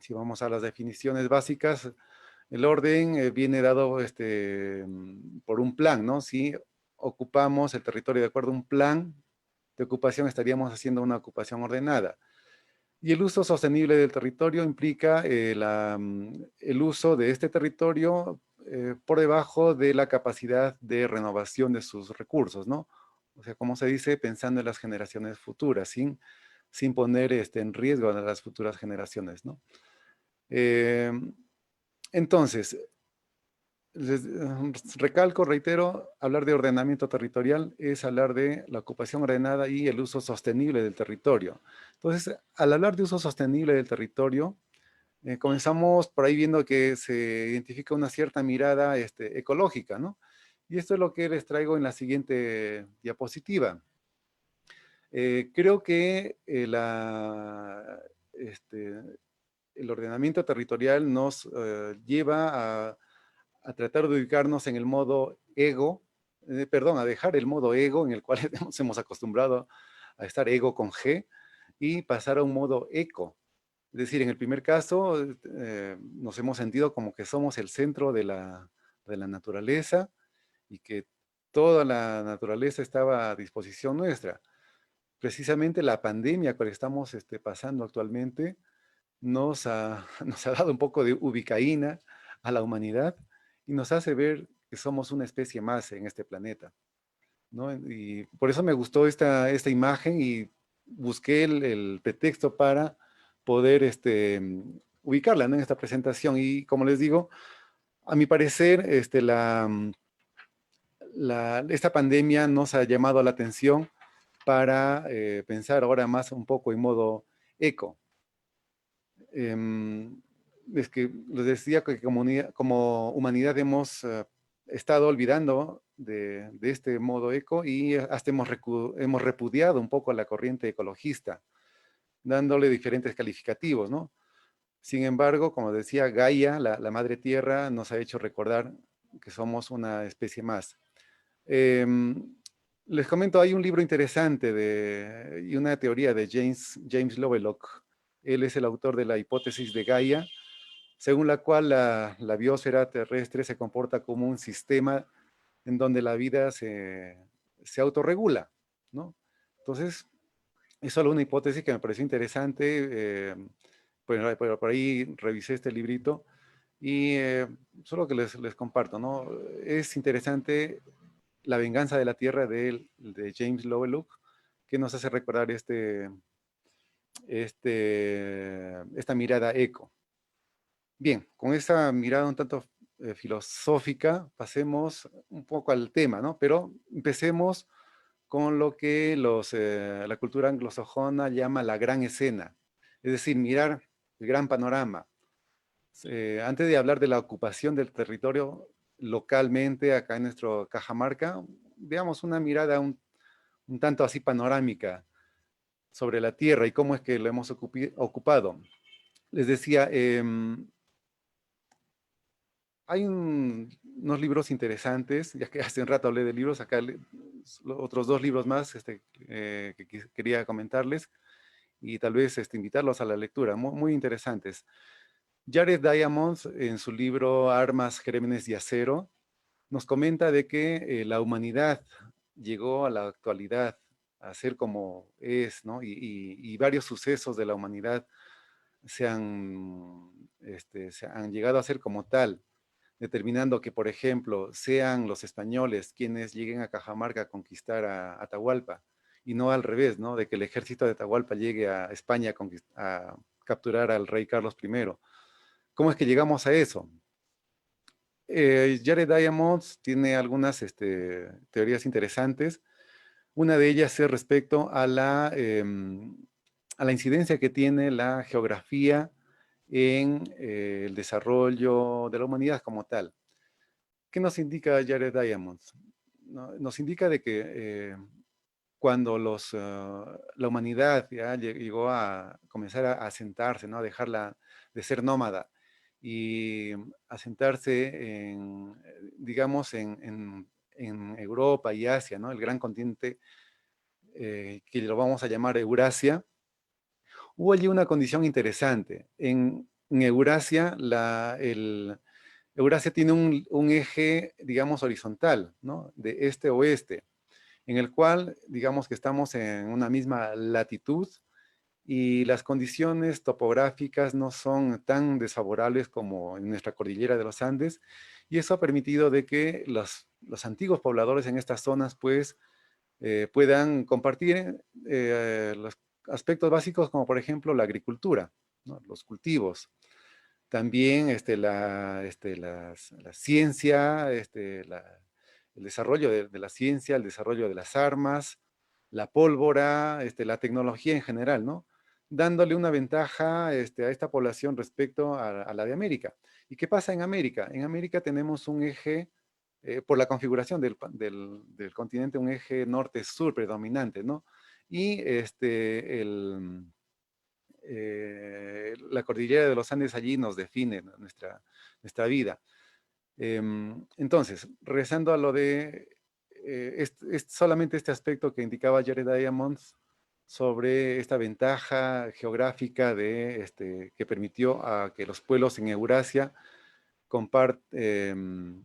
Si vamos a las definiciones básicas, el orden viene dado por un plan, ¿no? Si ocupamos el territorio de acuerdo a un plan de ocupación, estaríamos haciendo una ocupación ordenada. Y el uso sostenible del territorio implica el uso de este territorio por debajo de la capacidad de renovación de sus recursos, ¿no? O sea, como se dice, pensando en las generaciones futuras, sin poner en riesgo a las futuras generaciones, ¿no? Eh, entonces, recalco, reitero, hablar de ordenamiento territorial es hablar de la ocupación ordenada y el uso sostenible del territorio. Entonces, al hablar de uso sostenible del territorio, comenzamos por ahí viendo que se identifica una cierta mirada ecológica, ¿no? Y esto es lo que les traigo en la siguiente diapositiva. Creo que este, el ordenamiento territorial nos lleva a tratar de ubicarnos en el modo ego, perdón, a dejar el modo ego en el cual nos hemos acostumbrado a estar ego con G y pasar a un modo eco. Es decir, en el primer caso nos hemos sentido como que somos el centro de la naturaleza y que toda la naturaleza estaba a disposición nuestra. Precisamente la pandemia que estamos pasando actualmente nos ha dado un poco de ubicaína a la humanidad y nos hace ver que somos una especie más en este planeta, ¿no? Y por eso me gustó esta imagen y busqué el pretexto para poder ubicarla, ¿no?, en esta presentación. Y como les digo, a mi parecer, esta pandemia nos ha llamado la atención para pensar ahora más un poco en modo eco. Em, es que les decía que como humanidad hemos estado olvidando de este modo eco y hasta hemos repudiado un poco a la corriente ecologista, dándole diferentes calificativos, ¿no? Sin embargo, como decía, Gaia, la madre tierra, nos ha hecho recordar que somos una especie más. Em, Les comento, hay un libro interesante y una teoría de James Lovelock. Él es el autor de la hipótesis de Gaia, según la cual la biosfera terrestre se comporta como un sistema en donde la vida se autorregula, ¿no? Entonces, es solo una hipótesis que me pareció interesante. Pues por ahí revisé este librito y solo que les comparto, ¿no? Es interesante La venganza de la tierra de James Lovelock, que nos hace recordar esta mirada eco. Bien, con esa mirada un tanto filosófica, pasemos un poco al tema, ¿no? Pero empecemos con lo que la cultura anglosajona llama la gran escena, es decir, mirar el gran panorama. Antes de hablar de la ocupación del territorio localmente acá en nuestro Cajamarca, veamos una mirada un tanto así panorámica sobre la tierra y cómo es que lo hemos ocupado. Les decía, hay unos libros interesantes, ya que hace un rato hablé de libros, acá otros dos libros más que quería comentarles y tal vez invitarlos a la lectura, muy, muy interesantes. Jared Diamond, en su libro Armas, Gérmenes y Acero, nos comenta de que la humanidad llegó a la actualidad a ser como es, ¿no? Y varios sucesos de la humanidad se han llegado a ser como tal, determinando que, por ejemplo, sean los españoles quienes lleguen a Cajamarca a conquistar a Atahualpa, y no al revés, ¿no? De que el ejército de Atahualpa llegue a España a capturar al rey Carlos I. ¿Cómo es que llegamos a eso? Jared Diamonds tiene algunas teorías interesantes. Una de ellas es respecto a la incidencia que tiene la geografía en el desarrollo de la humanidad como tal. ¿Qué nos indica Jared Diamonds? Nos indica de que cuando la humanidad ya llegó a comenzar a asentarse, ¿no? A dejarla de ser nómada y asentarse digamos, en Europa y Asia, ¿no? El gran continente que lo vamos a llamar Eurasia. Hubo allí una condición interesante. En en Eurasia, Eurasia tiene un eje, digamos, horizontal, ¿no? De este a oeste, en el cual, digamos que estamos en una misma latitud y las condiciones topográficas no son tan desfavorables como en nuestra cordillera de los Andes, y eso ha permitido de que los antiguos pobladores en estas zonas, pues, puedan compartir los aspectos básicos como, por ejemplo, la agricultura, ¿no? Los cultivos. También la ciencia, el desarrollo de la ciencia, el desarrollo de las armas, la pólvora, la tecnología en general, ¿no? Dándole una ventaja a esta población respecto a la de América. ¿Y qué pasa en América? En América tenemos un eje, por la configuración del continente, un eje norte-sur predominante, ¿no? Y la cordillera de los Andes allí nos define nuestra vida. Entonces, regresando a lo de solamente este aspecto que indicaba Jared Diamonds sobre esta ventaja geográfica que permitió a que los pueblos en Eurasia compartan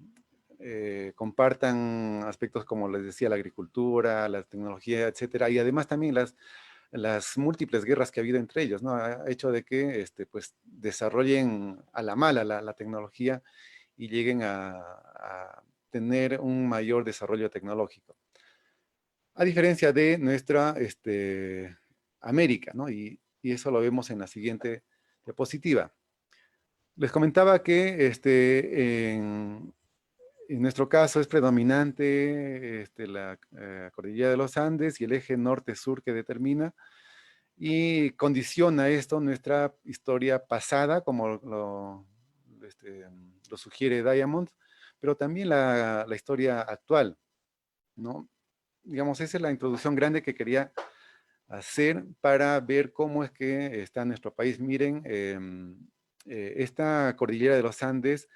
aspectos como les decía, la agricultura, la tecnología, etcétera, y además también las múltiples guerras que ha habido entre ellos, ¿no? Ha hecho de que pues, desarrollen a la mala la tecnología y lleguen a tener un mayor desarrollo tecnológico. A diferencia de nuestra América, ¿no? Y eso lo vemos en la siguiente diapositiva. Les comentaba que en nuestro caso es predominante la cordillera de los Andes y el eje norte-sur que determina y condiciona esto nuestra historia pasada, como lo sugiere Diamond, pero también la historia actual, ¿no? Digamos, esa es la introducción grande que quería hacer para ver cómo es que está nuestro país. Miren, esta cordillera de los Andes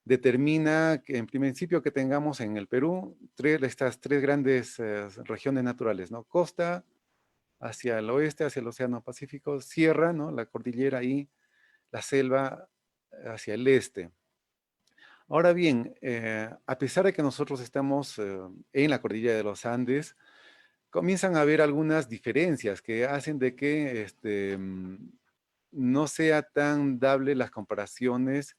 determina que en principio que tengamos en el Perú estas tres grandes regiones naturales, ¿no? Costa, hacia el oeste, hacia el Océano Pacífico, sierra, ¿no? La cordillera y la selva hacia el este. Ahora bien, a pesar de que nosotros estamos en la cordillera de los Andes, comienzan a haber algunas diferencias que hacen de que no sea tan dable las comparaciones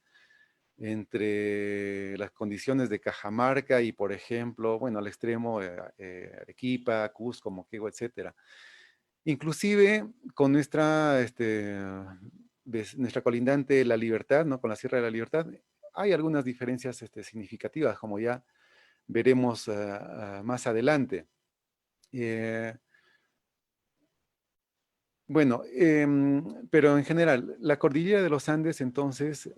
entre las condiciones de Cajamarca y, por ejemplo, bueno, al extremo, Arequipa, Cusco, Moquegua, etcétera. Inclusive con nuestra colindante La Libertad, ¿no? Con la Sierra de la Libertad, hay algunas diferencias significativas, como ya veremos más adelante. Bueno, pero en general, la cordillera de los Andes entonces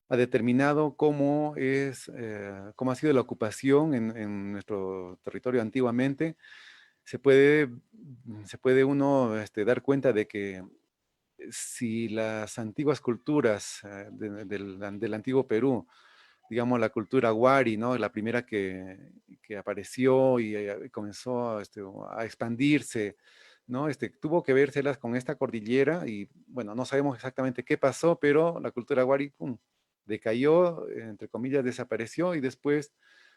ha determinado cómo ha sido la ocupación en nuestro territorio antiguamente. Se puede, se puede uno dar cuenta de que si las antiguas culturas del antiguo Perú, digamos la cultura Wari, ¿no? La primera que apareció y comenzó a expandirse, ¿no? Tuvo que vérselas con esta cordillera y bueno, no sabemos exactamente qué pasó, pero la cultura Wari, pum, decayó, entre comillas, desapareció y después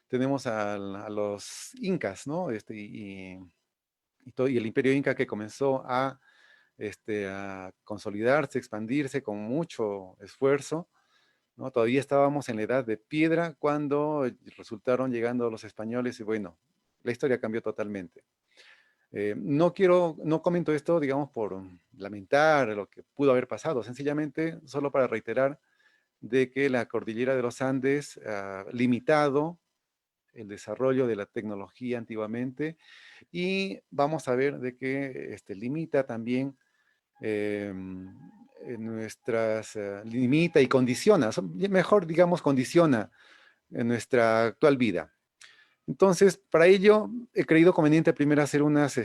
tenemos a los incas, ¿no? Y el imperio inca que comenzó a consolidarse, expandirse con mucho esfuerzo, ¿no? Todavía estábamos en la edad de piedra cuando resultaron llegando los españoles y bueno, la historia cambió totalmente. No comento esto, digamos, por lamentar lo que pudo haber pasado, sencillamente solo para reiterar de que la cordillera de los Andes ha limitado el desarrollo de la tecnología antiguamente y vamos a ver de que limita también limita y condiciona, mejor digamos condiciona en nuestra actual vida. Entonces, para ello he creído conveniente primero hacer unas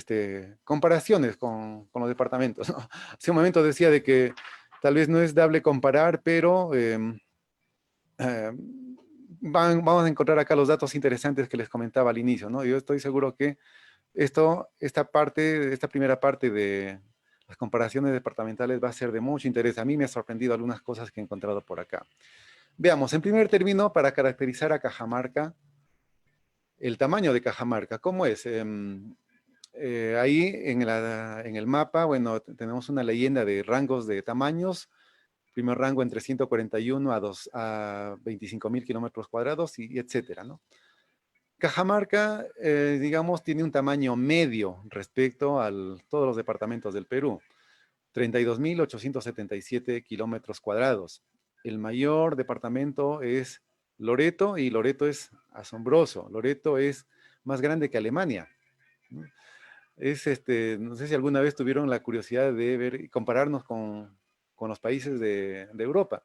comparaciones con los departamentos, ¿no? Hace un momento decía de que tal vez no es dable comparar, pero eh, vamos a encontrar acá los datos interesantes que les comentaba al inicio, ¿no? Yo estoy seguro que esta primera parte de las comparaciones departamentales va a ser de mucho interés. A mí me ha sorprendido algunas cosas que he encontrado por acá. Veamos, en primer término, para caracterizar a Cajamarca, el tamaño de Cajamarca, ¿cómo es? Ahí en el mapa, bueno, tenemos una leyenda de rangos de tamaños. Primer rango entre 141 a 25.000 kilómetros cuadrados y etcétera, ¿no? Cajamarca, digamos, tiene un tamaño medio respecto a todos los departamentos del Perú. 32.877 kilómetros cuadrados. El mayor departamento es Loreto y Loreto es asombroso. Loreto es más grande que Alemania, ¿no? No sé si alguna vez tuvieron la curiosidad de ver y compararnos con los países de Europa.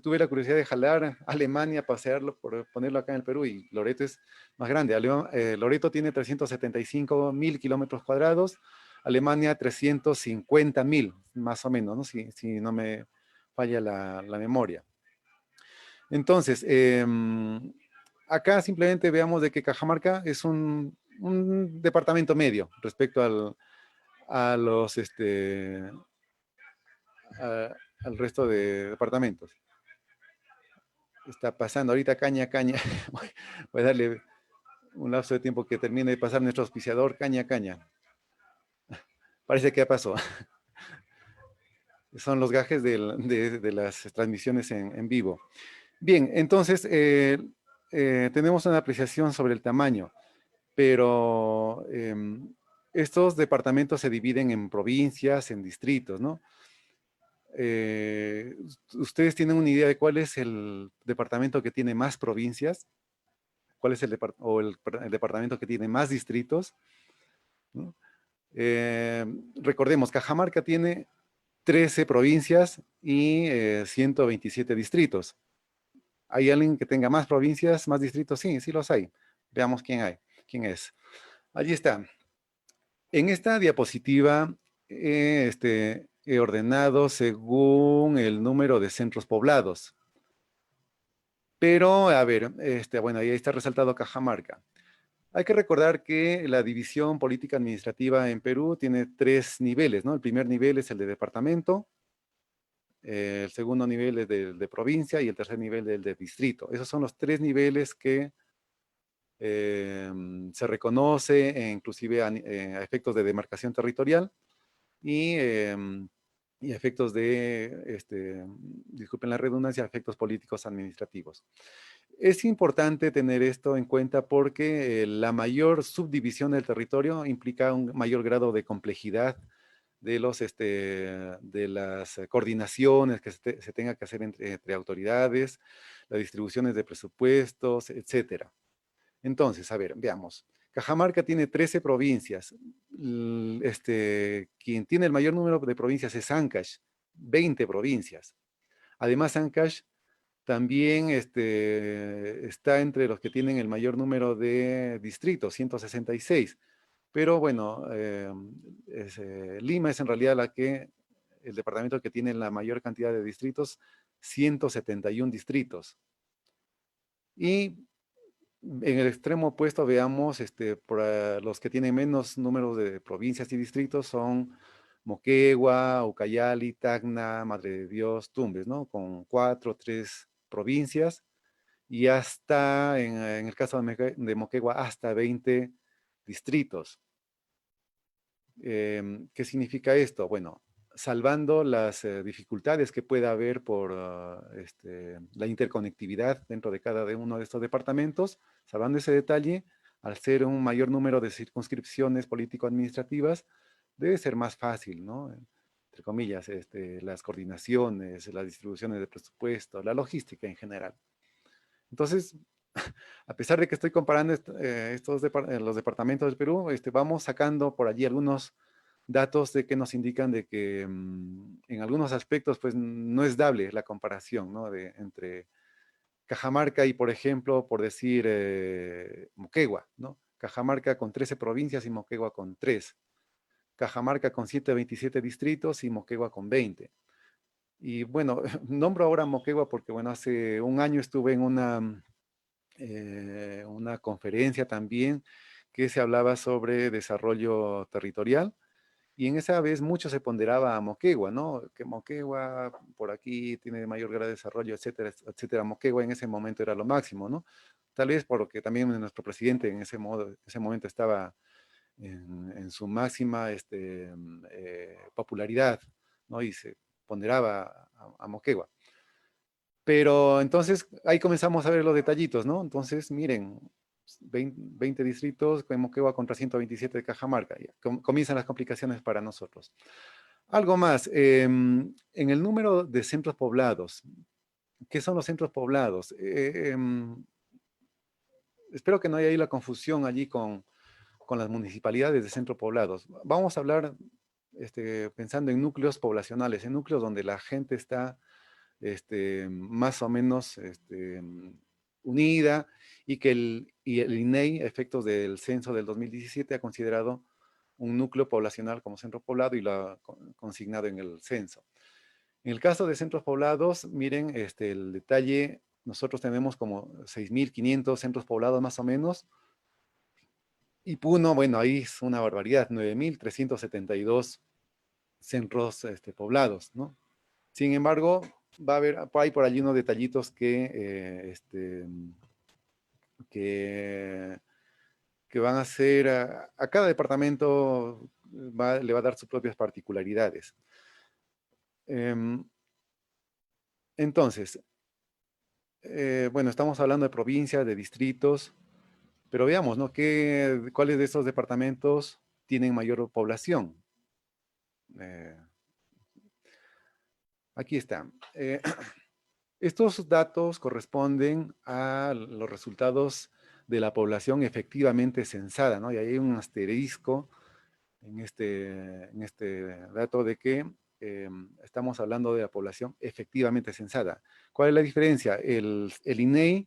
Tuve la curiosidad de jalar a Alemania, pasearlo, ponerlo acá en el Perú y Loreto es más grande. Loreto tiene 375.000 kilómetros cuadrados, Alemania 350.000, más o menos, ¿no? Si no me falla la memoria. Entonces, acá simplemente veamos de que Cajamarca es un departamento medio respecto a los, al resto de departamentos. Está pasando ahorita caña, caña. Voy a darle un lapso de tiempo que termine de pasar nuestro auspiciador, caña, caña. Parece que ya pasó. Son los gajes de las transmisiones en vivo. Bien, entonces tenemos una apreciación sobre el tamaño, pero estos departamentos se dividen en provincias, en distritos, ¿no? ¿Ustedes tienen una idea de cuál es el departamento que tiene más provincias? ¿Cuál es el departamento que tiene más distritos? ¿No? Recordemos, Cajamarca tiene 13 provincias y 127 distritos. ¿Hay alguien que tenga más provincias, más distritos? Sí, sí los hay. Veamos quién es. Allí está. En esta diapositiva he ordenado según el número de centros poblados. Pero, a ver, bueno, ahí está resaltado Cajamarca. Hay que recordar que la división política administrativa en Perú tiene tres niveles, ¿no? El primer nivel es el de departamento, el segundo nivel es de provincia y el tercer nivel es el de distrito. Esos son los tres niveles que se reconoce, inclusive a efectos de demarcación territorial y efectos disculpen la redundancia, efectos políticos administrativos. Es importante tener esto en cuenta porque la mayor subdivisión del territorio implica un mayor grado de complejidad de las coordinaciones que se tenga que hacer entre autoridades, las distribuciones de presupuestos, etcétera. Entonces, a ver, veamos. Cajamarca tiene 13 provincias. Quien tiene el mayor número de provincias es Ancash, 20 provincias. Además, Ancash también está entre los que tienen el mayor número de distritos, 166. Pero bueno, Lima es en realidad el departamento que tiene la mayor cantidad de distritos, 171 distritos. Y en el extremo opuesto veamos, los que tienen menos números de provincias y distritos son Moquegua, Ucayali, Tacna, Madre de Dios, Tumbes, ¿no? Con 4, 3 provincias y hasta, en el caso de Moquegua, hasta 20 distritos. ¿Qué significa esto? Bueno, salvando las dificultades que pueda haber por la interconectividad dentro de cada uno de estos departamentos, salvando ese detalle, al ser un mayor número de circunscripciones político-administrativas, debe ser más fácil, ¿no? Entre comillas, las coordinaciones, las distribuciones de presupuesto, la logística en general. Entonces, a pesar de que estoy comparando los departamentos del Perú, vamos sacando por allí algunos datos que nos indican de que en algunos aspectos pues no es dable la comparación, ¿no? Entre Cajamarca y, por ejemplo, por decir Moquegua, ¿no? Cajamarca con 13 provincias y Moquegua con 3. Cajamarca con 127 distritos y Moquegua con 20. Y bueno, nombro ahora Moquegua porque, bueno, hace un año estuve en una conferencia también que se hablaba sobre desarrollo territorial Y en esa vez mucho se ponderaba a Moquegua, ¿no? Que Moquegua por aquí tiene mayor grado de desarrollo, etcétera, etcétera. Moquegua en ese momento era lo máximo, ¿no? Tal vez por lo que también nuestro presidente en ese momento estaba en su máxima popularidad, ¿no? Y se ponderaba a Moquegua. Pero entonces ahí comenzamos a ver los detallitos, ¿no? Entonces, miren, 20 distritos, Moquegua contra 127 de Cajamarca. Ya, comienzan las complicaciones para nosotros. Algo más, en el número de centros poblados, ¿qué son los centros poblados? Espero que no haya ahí la confusión allí con las municipalidades de centros poblados. Vamos a hablar pensando en núcleos poblacionales, en núcleos donde la gente está más o menos unida y que el INEI, a efectos del censo del 2017, ha considerado un núcleo poblacional como centro poblado y lo ha consignado en el censo. En el caso de centros poblados, miren el detalle, nosotros tenemos como 6.500 centros poblados más o menos, y Puno, bueno, ahí es una barbaridad, 9.372 centros poblados, ¿no? Sin embargo, va a haber hay por allí unos detallitos que, que van a ser, a cada departamento le va a dar sus propias particularidades. Entonces, bueno, estamos hablando de provincias, de distritos, pero veamos, ¿no? ¿Cuáles de estos departamentos tienen mayor población? Eh, Aquí está. Estos datos corresponden a los resultados de la población efectivamente censada, ¿no? Y ahí hay un asterisco en este dato de que estamos hablando de la población efectivamente censada. ¿Cuál es la diferencia? El INEI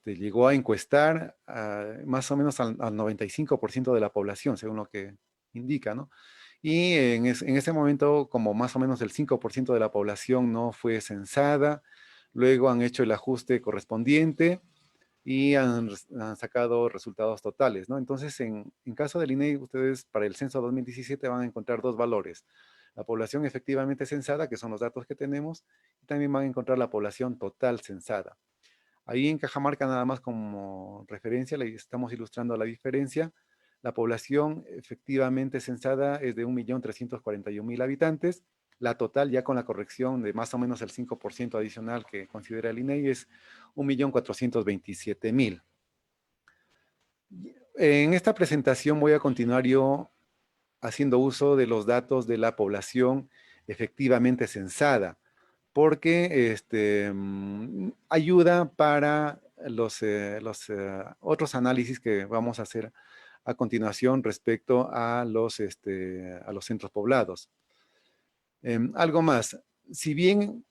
llegó a encuestar más o menos al 95% de la población, según lo que indica, ¿no? Y en ese momento, como más o menos el 5% de la población no fue censada, luego han hecho el ajuste correspondiente y han sacado resultados totales, ¿no? Entonces, en caso del INEI, ustedes para el censo 2017 van a encontrar dos valores. La población efectivamente censada, que son los datos que tenemos, y también van a encontrar la población total censada. Ahí en Cajamarca, nada más como referencia, le estamos ilustrando la diferencia. La población efectivamente censada es de 1.341.000 habitantes. La total, ya con la corrección de más o menos el 5% adicional que considera el INEI, es 1.427.000. En esta presentación voy a continuar yo haciendo uso de los datos de la población efectivamente censada, porque ayuda para los otros análisis que vamos a hacer a continuación respecto a a los centros poblados. Algo más, si bien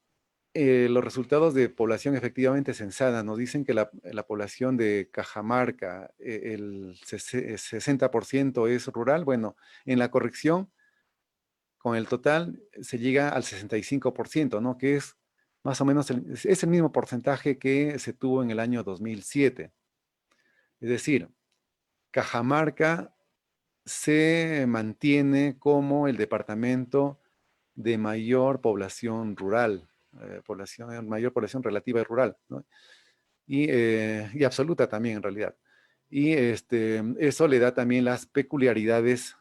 los resultados de población efectivamente censada nos dicen que la población de Cajamarca, el 60% es rural, bueno, en la corrección con el total se llega al 65%, ¿no? Que es más o menos es el mismo porcentaje que se tuvo en el año 2007. Es decir, Cajamarca se mantiene como el departamento de mayor población rural, mayor población relativa y rural, ¿no? Y absoluta también en realidad. Y eso le da también las peculiaridades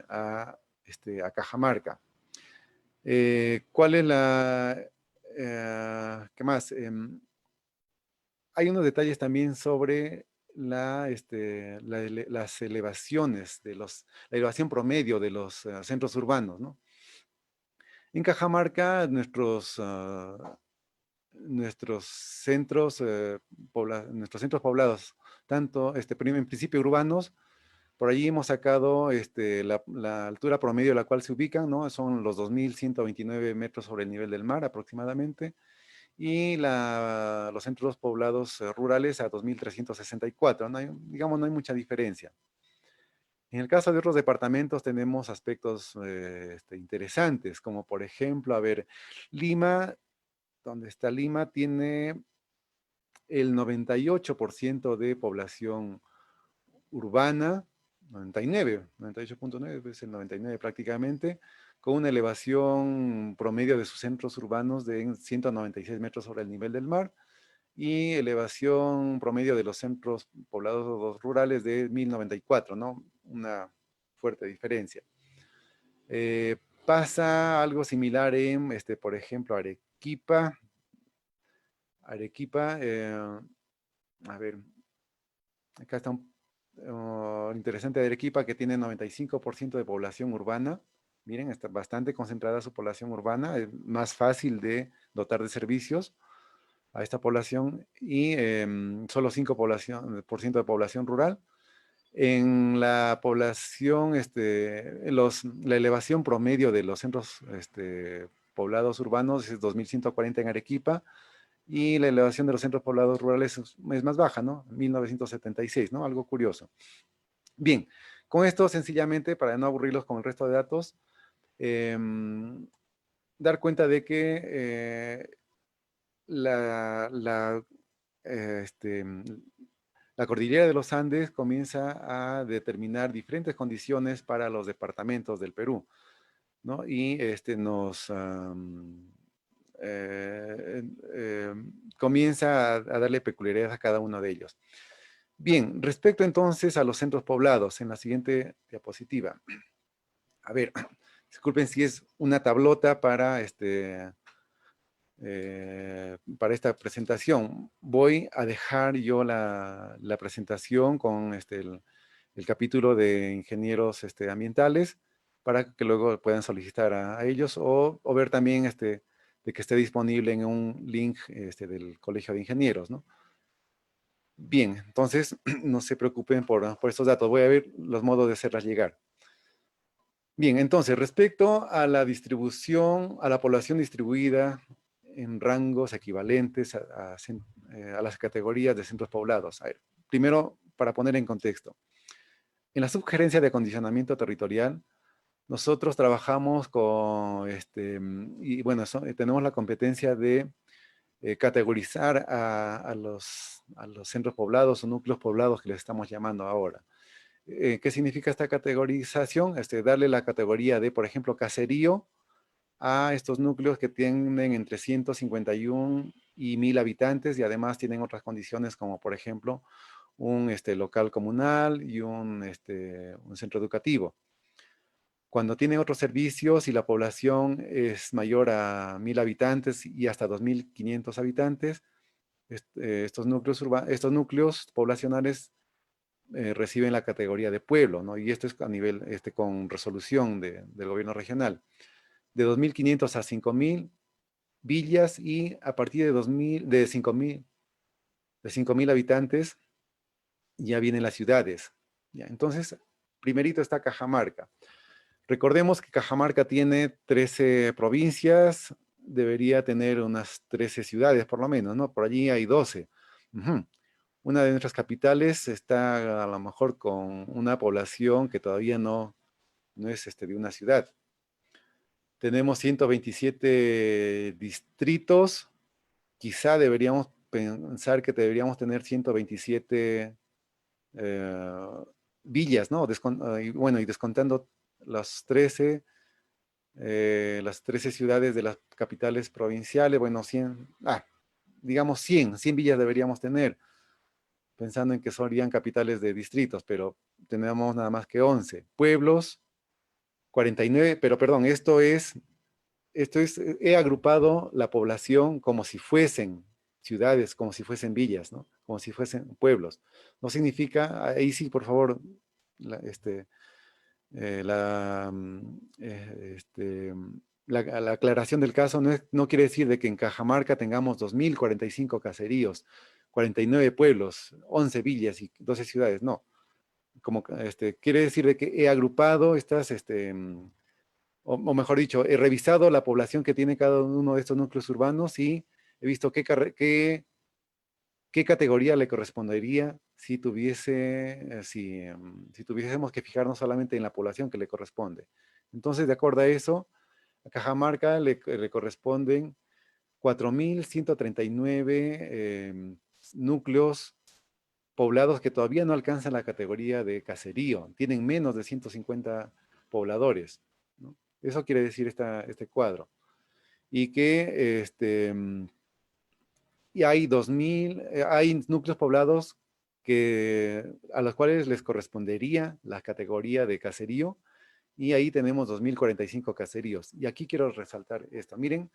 a Cajamarca. ¿Cuál es ¿qué más? Hay unos detalles también sobre las elevaciones la elevación promedio de los centros urbanos, ¿no? En Cajamarca, nuestros centros poblados, tanto en principio urbanos, por allí hemos sacado la altura promedio a la cual se ubican, ¿no? Son los 2.129 metros sobre el nivel del mar aproximadamente, y los centros poblados rurales a 2.364, ¿no? Digamos, no hay mucha diferencia. En el caso de otros departamentos tenemos aspectos interesantes, como por ejemplo, a ver, Lima, donde está Lima, tiene el 98% de población urbana, 99, 98.9, es el 99 prácticamente, con una elevación promedio de sus centros urbanos de 196 metros sobre el nivel del mar y elevación promedio de los centros poblados rurales de 1094, ¿no? Una fuerte diferencia. Pasa algo similar en, por ejemplo, Arequipa. Arequipa, a ver, acá está interesante de Arequipa, que tiene 95% de población urbana. Miren, está bastante concentrada su población urbana, es más fácil de dotar de servicios a esta población y solo 5% de población rural. En la población, la elevación promedio de los centros poblados urbanos es 2140 en Arequipa, y la elevación de los centros poblados rurales es más baja, ¿no? 1976, ¿no? Algo curioso. Bien, con esto sencillamente, para no aburrirlos con el resto de datos, eh, dar cuenta de que la, la, eh, este, la cordillera de los Andes comienza a determinar diferentes condiciones para los departamentos del Perú, ¿no? Y eh, eh, comienza a darle peculiaridades a cada uno de ellos. Bien, respecto entonces a los centros poblados, en la siguiente diapositiva. A ver, disculpen si es una tablota para esta presentación. Voy a dejar yo la presentación con el capítulo de ingenieros ambientales para que luego puedan solicitar a ellos o ver también de que esté disponible en un link del Colegio de Ingenieros, ¿no? Bien, entonces no se preocupen por estos datos. Voy a ver los modos de hacerlas llegar. Bien, entonces, respecto a la distribución, a la población distribuida en rangos equivalentes a las categorías de centros poblados. A ver, primero, para poner en contexto. En la subgerencia de acondicionamiento territorial, nosotros trabajamos con, y bueno, tenemos la competencia de categorizar a los centros poblados o núcleos poblados que les estamos llamando ahora. ¿Qué significa esta categorización? Darle la categoría de, por ejemplo, caserío a estos núcleos que tienen entre 151 y 1000 habitantes y además tienen otras condiciones como, por ejemplo, un local comunal y un centro educativo. Cuando tienen otros servicios y la población es mayor a 1000 habitantes y hasta 2500 habitantes, estos núcleos poblacionales reciben la categoría de pueblo, ¿no? Y esto es a nivel, con resolución del gobierno regional. De 2500 a 5000 villas y a partir de 2000, de 5000 habitantes ya vienen las ciudades. ¿Ya? Entonces, primerito está Cajamarca. Recordemos que Cajamarca tiene 13 provincias, debería tener unas 13 ciudades por lo menos, ¿no? Por allí hay 12. Ujú. Una de nuestras capitales está a lo mejor con una población que todavía no es de una ciudad. Tenemos 127 distritos, quizá deberíamos pensar que deberíamos tener 127 eh, villas, ¿no? Y bueno, y descontando las 13 ciudades de las capitales provinciales, bueno, digamos 100 villas deberíamos tener, pensando en que serían capitales de distritos, pero tenemos nada más que 11. Pueblos, 49, pero perdón, he agrupado la población como si fuesen ciudades, como si fuesen villas, ¿no? Como si fuesen pueblos. No significa, ahí sí, por favor, la, este, la aclaración del caso no quiere decir de que en Cajamarca tengamos 2045 caseríos, 49 pueblos, 11 villas y 12 ciudades, no. Como, quiere decir de que he agrupado o mejor dicho, he revisado la población que tiene cada uno de estos núcleos urbanos y he visto qué categoría le correspondería si tuviésemos que fijarnos solamente en la población que le corresponde. Entonces, de acuerdo a eso, a Cajamarca le corresponden 4139 núcleos poblados que todavía no alcanzan la categoría de caserío, tienen menos de 150 pobladores, ¿no? Eso quiere decir este cuadro. Y que y hay 2000, hay núcleos poblados a los cuales les correspondería la categoría de caserío, y ahí tenemos 2045 caseríos. Y aquí quiero resaltar esto. Miren,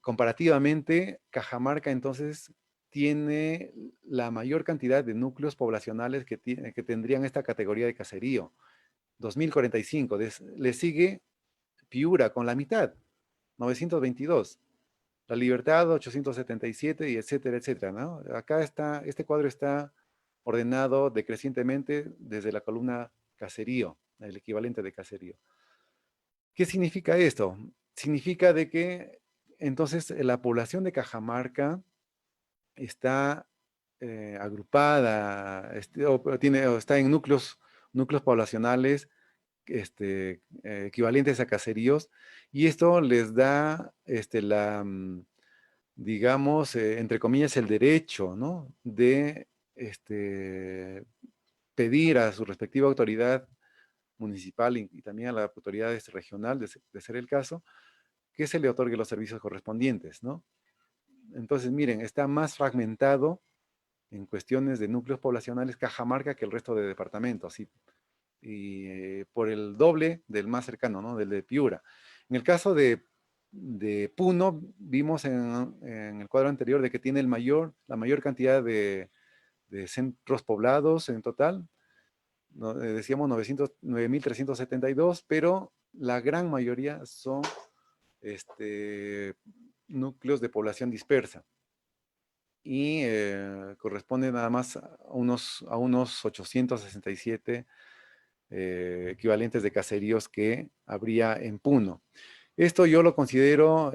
comparativamente, Cajamarca entonces tiene la mayor cantidad de núcleos poblacionales que tendrían esta categoría de caserío, 2045. Le sigue Piura con la mitad, 922. La Libertad, 877, y etcétera, etcétera, ¿no? Acá está, este cuadro está ordenado decrecientemente desde la columna caserío, el equivalente de caserío. ¿Qué significa esto? Significa de que entonces la población de Cajamarca está agrupada, o está en núcleos poblacionales equivalentes a caseríos, y esto les da digamos, entre comillas, el derecho, ¿no? De pedir a su respectiva autoridad municipal y también a la autoridad regional, de ser el caso, que se le otorgue los servicios correspondientes, ¿no? Entonces, miren, está más fragmentado en cuestiones de núcleos poblacionales Cajamarca que el resto de departamentos, y por el doble del más cercano, ¿no? Del de Piura. En el caso de Puno, vimos en el cuadro anterior de que tiene la mayor cantidad de centros poblados en total, ¿no? Decíamos 9.372, pero la gran mayoría son núcleos de población dispersa, y corresponde nada más a unos 867 equivalentes de caseríos que habría en Puno. Esto yo lo considero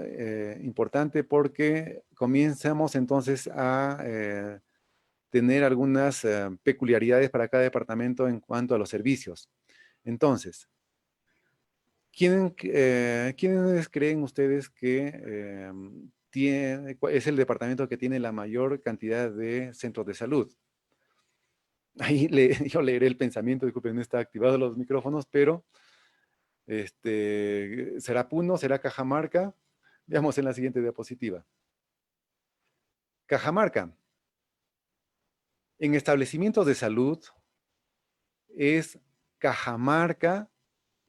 importante porque comenzamos entonces a tener algunas peculiaridades para cada departamento en cuanto a los servicios. Entonces, ¿quiénes creen ustedes que es el departamento que tiene la mayor cantidad de centros de salud? Ahí yo leeré el pensamiento, disculpen, no está activados los micrófonos, pero ¿será Puno? ¿Será Cajamarca? Veamos en la siguiente diapositiva. Cajamarca. En establecimientos de salud es Cajamarca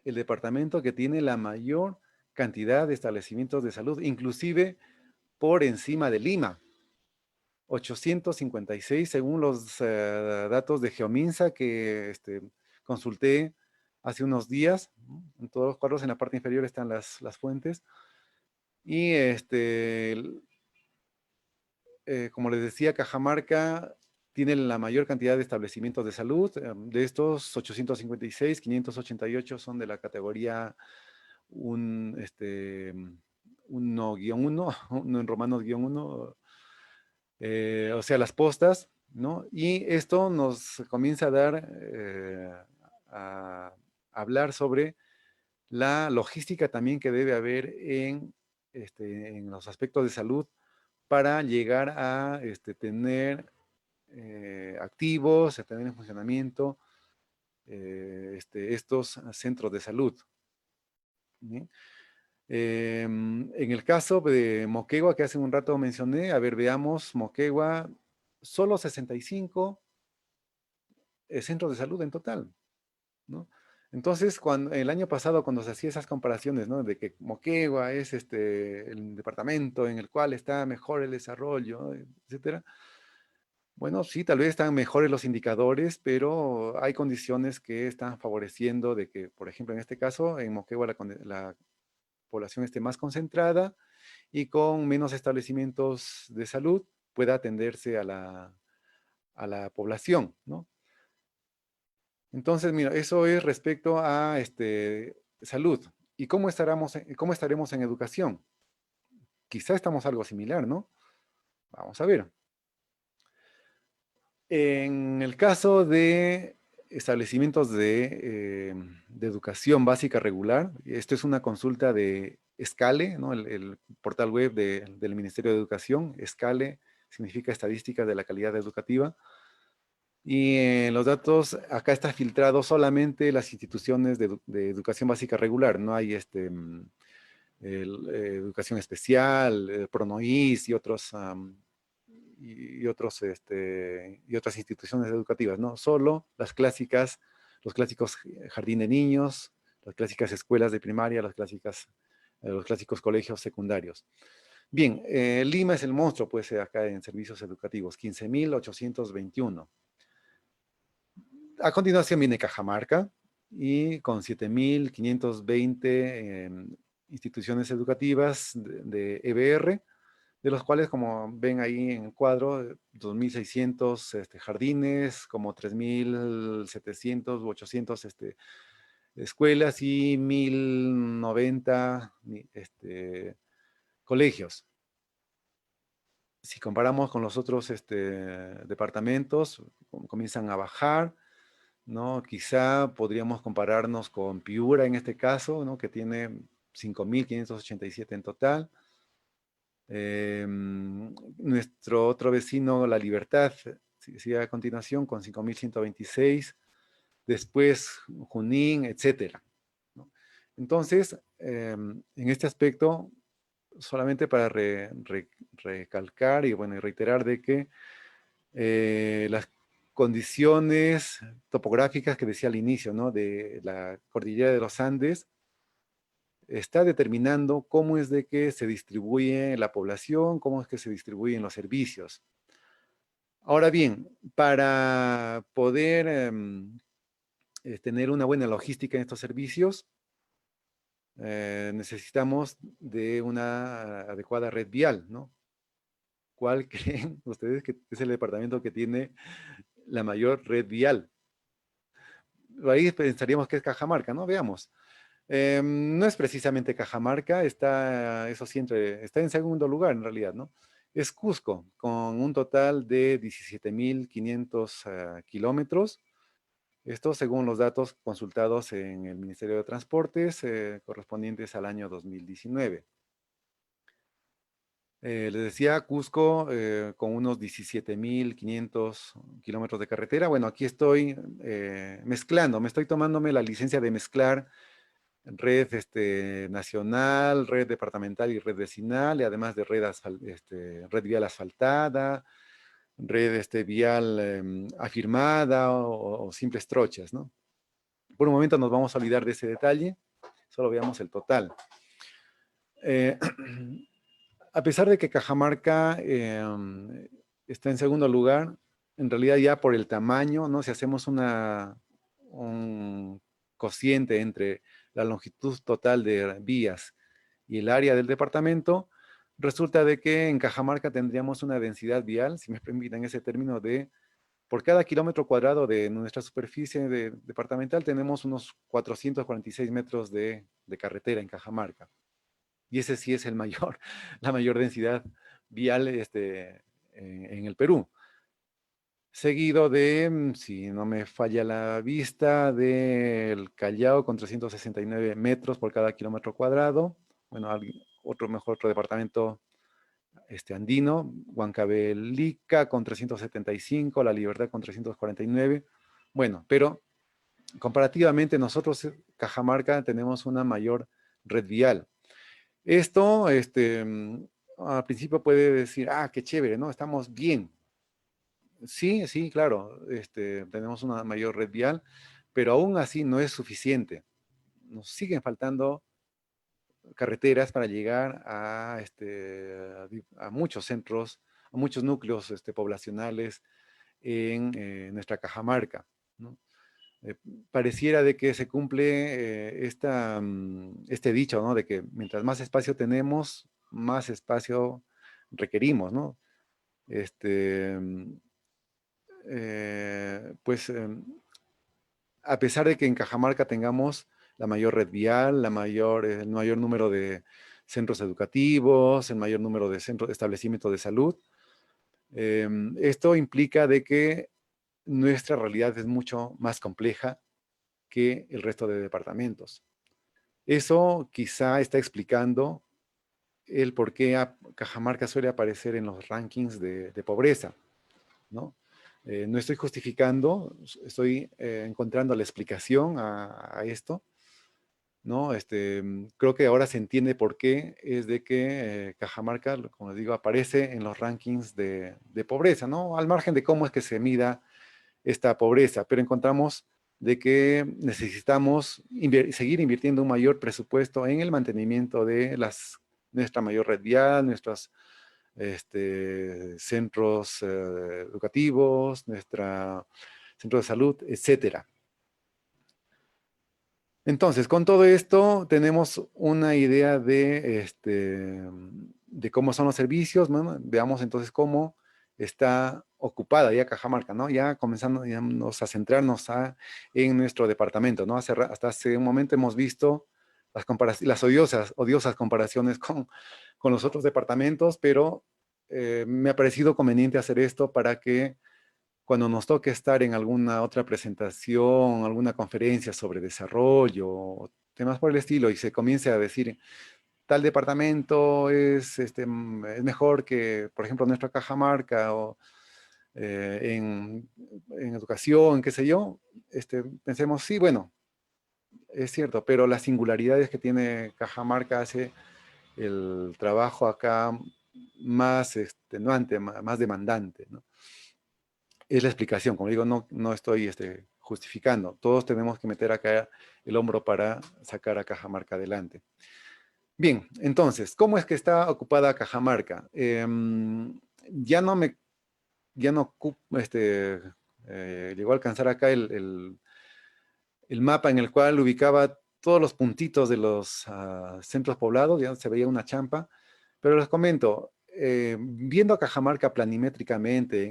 el departamento que tiene la mayor cantidad de establecimientos de salud, inclusive por encima de Lima. 856 según los datos de Geominsa que consulté hace unos días. En todos los cuadros en la parte inferior están las fuentes. Y como les decía, Cajamarca tiene la mayor cantidad de establecimientos de salud. De estos 856, 588 son de la categoría 1-1, uno en romanos -1, o sea, las postas, ¿no? Y esto nos comienza a dar, a hablar sobre la logística también que debe haber en los aspectos de salud para llegar a tener activos, a tener en funcionamiento estos centros de salud. ¿Sí? En el caso de Moquegua, que hace un rato mencioné, a ver, veamos, Moquegua, solo 65 centros de salud en total, ¿no? Entonces, el año pasado, cuando se hacía esas comparaciones, ¿no? De que Moquegua es el departamento en el cual está mejor el desarrollo, etcétera. Bueno, sí, tal vez están mejores los indicadores, pero hay condiciones que están favoreciendo de que, por ejemplo, en este caso, en Moquegua la población esté más concentrada y con menos establecimientos de salud pueda atenderse a la población, ¿no? Entonces, mira, eso es respecto a salud. ¿Y cómo estaremos en educación? Quizá estamos algo similar, ¿no? Vamos a ver. En el caso de establecimientos de educación básica regular, esto es una consulta de Escale, ¿no? El portal web del Ministerio de Educación. Escale significa Estadísticas de la Calidad Educativa. Y en los datos, acá está filtrado solamente las instituciones de educación básica regular, no hay educación especial, Pronoís y otros, y otras instituciones educativas, ¿no? Solo las clásicas, los clásicos jardín de niños, las clásicas escuelas de primaria, los clásicos colegios secundarios. Bien, Lima es el monstruo, pues, acá en servicios educativos, 15.821. A continuación viene Cajamarca y con 7.520 instituciones educativas de EBR, de los cuales, como ven ahí en el cuadro, 2.600 jardines, como 3.700 u 800 escuelas y 1.090 colegios. Si comparamos con los otros departamentos, comienzan a bajar, ¿no? Quizá podríamos compararnos con Piura en este caso, ¿no? Que tiene 5.587 en total. Nuestro otro vecino, La Libertad, sigue a continuación con 5.126, después Junín, etcétera, ¿no? Entonces, en este aspecto, solamente para recalcar y bueno, y reiterar de que las condiciones topográficas que decía al inicio, ¿no? De la cordillera de los Andes, está determinando cómo es de que se distribuye la población, cómo es que se distribuyen los servicios. Ahora bien, para poder tener una buena logística en estos servicios, necesitamos de una adecuada red vial, ¿no? ¿Cuál creen ustedes que es el departamento que tiene la mayor red vial? Ahí pensaríamos que es Cajamarca, ¿no? Veamos. No es precisamente Cajamarca, está, eso sí, está en segundo lugar en realidad, ¿no? Es Cusco, con un total de 17.500 kilómetros. Esto según los datos consultados en el Ministerio de Transportes, correspondientes al año 2019. Les decía, Cusco, con unos 17.500 kilómetros de carretera. Bueno, aquí estoy mezclando, me estoy tomándome la licencia de mezclar red nacional, red departamental y red vecinal, y además de red vial asfaltada, red vial afirmada o simples trochas, ¿no? Por un momento nos vamos a olvidar de ese detalle, solo veamos el total. Eh, a pesar de que Cajamarca está en segundo lugar, en realidad ya por el tamaño, ¿no? Si hacemos un cociente entre la longitud total de vías y el área del departamento, resulta de que en Cajamarca tendríamos una densidad vial, si me permiten ese término, por cada kilómetro cuadrado de nuestra superficie departamental tenemos unos 446 metros de carretera en Cajamarca. Y ese sí es la mayor densidad vial en el Perú. Seguido de, si no me falla la vista, del Callao con 369 metros por cada kilómetro cuadrado. Bueno, otro departamento andino, Huancavelica con 375, La Libertad con 349. Bueno, pero comparativamente nosotros, Cajamarca, tenemos una mayor red vial. Esto, al principio puede decir, ah, qué chévere, ¿no? Estamos bien. Sí, sí, claro, tenemos una mayor red vial, pero aún así no es suficiente. Nos siguen faltando carreteras para llegar a muchos centros, a muchos núcleos poblacionales en nuestra Cajamarca, ¿no? Eh, Pareciera de que se cumple este dicho, ¿no? De que mientras más espacio tenemos, más espacio requerimos, ¿no? Este, mm, pues a pesar de que en Cajamarca tengamos la mayor red vial, el mayor número de centros educativos, el mayor número de establecimientos de salud, esto implica de que nuestra realidad es mucho más compleja que el resto de departamentos. Eso quizá está explicando el por qué Cajamarca suele aparecer en los rankings de pobreza, ¿no? No estoy justificando, estoy encontrando la explicación a esto, ¿no? Creo que ahora se entiende por qué es de que Cajamarca, como les digo, aparece en los rankings de pobreza, ¿no? Al margen de cómo es que se mida esta pobreza, pero encontramos de que necesitamos seguir invirtiendo un mayor presupuesto en el mantenimiento de nuestra mayor red vial, nuestros centros educativos, nuestro centro de salud, etcétera. Entonces, con todo esto tenemos una idea de cómo son los servicios, ¿no? Veamos entonces cómo está ocupada ya Cajamarca, ¿no? Ya comenzando digamos, a centrarnos en nuestro departamento, ¿no? Hasta hace un momento hemos visto las odiosas comparaciones con los otros departamentos, pero me ha parecido conveniente hacer esto para que cuando nos toque estar en alguna otra presentación, alguna conferencia sobre desarrollo, o temas por el estilo, y se comience a decir, tal departamento es mejor que, por ejemplo, nuestra Cajamarca, o en educación, qué sé yo, pensemos, sí, bueno, es cierto, pero las singularidades que tiene Cajamarca hace el trabajo acá más extenuante, más demandante, ¿no? Es la explicación, como digo, no estoy justificando. Todos tenemos que meter acá el hombro para sacar a Cajamarca adelante. Bien, entonces, ¿cómo es que está ocupada Cajamarca? Ya no me, ya no llegó a alcanzar acá el mapa en el cual ubicaba todos los puntitos de los centros poblados, ya se veía una champa, pero les comento, viendo a Cajamarca planimétricamente,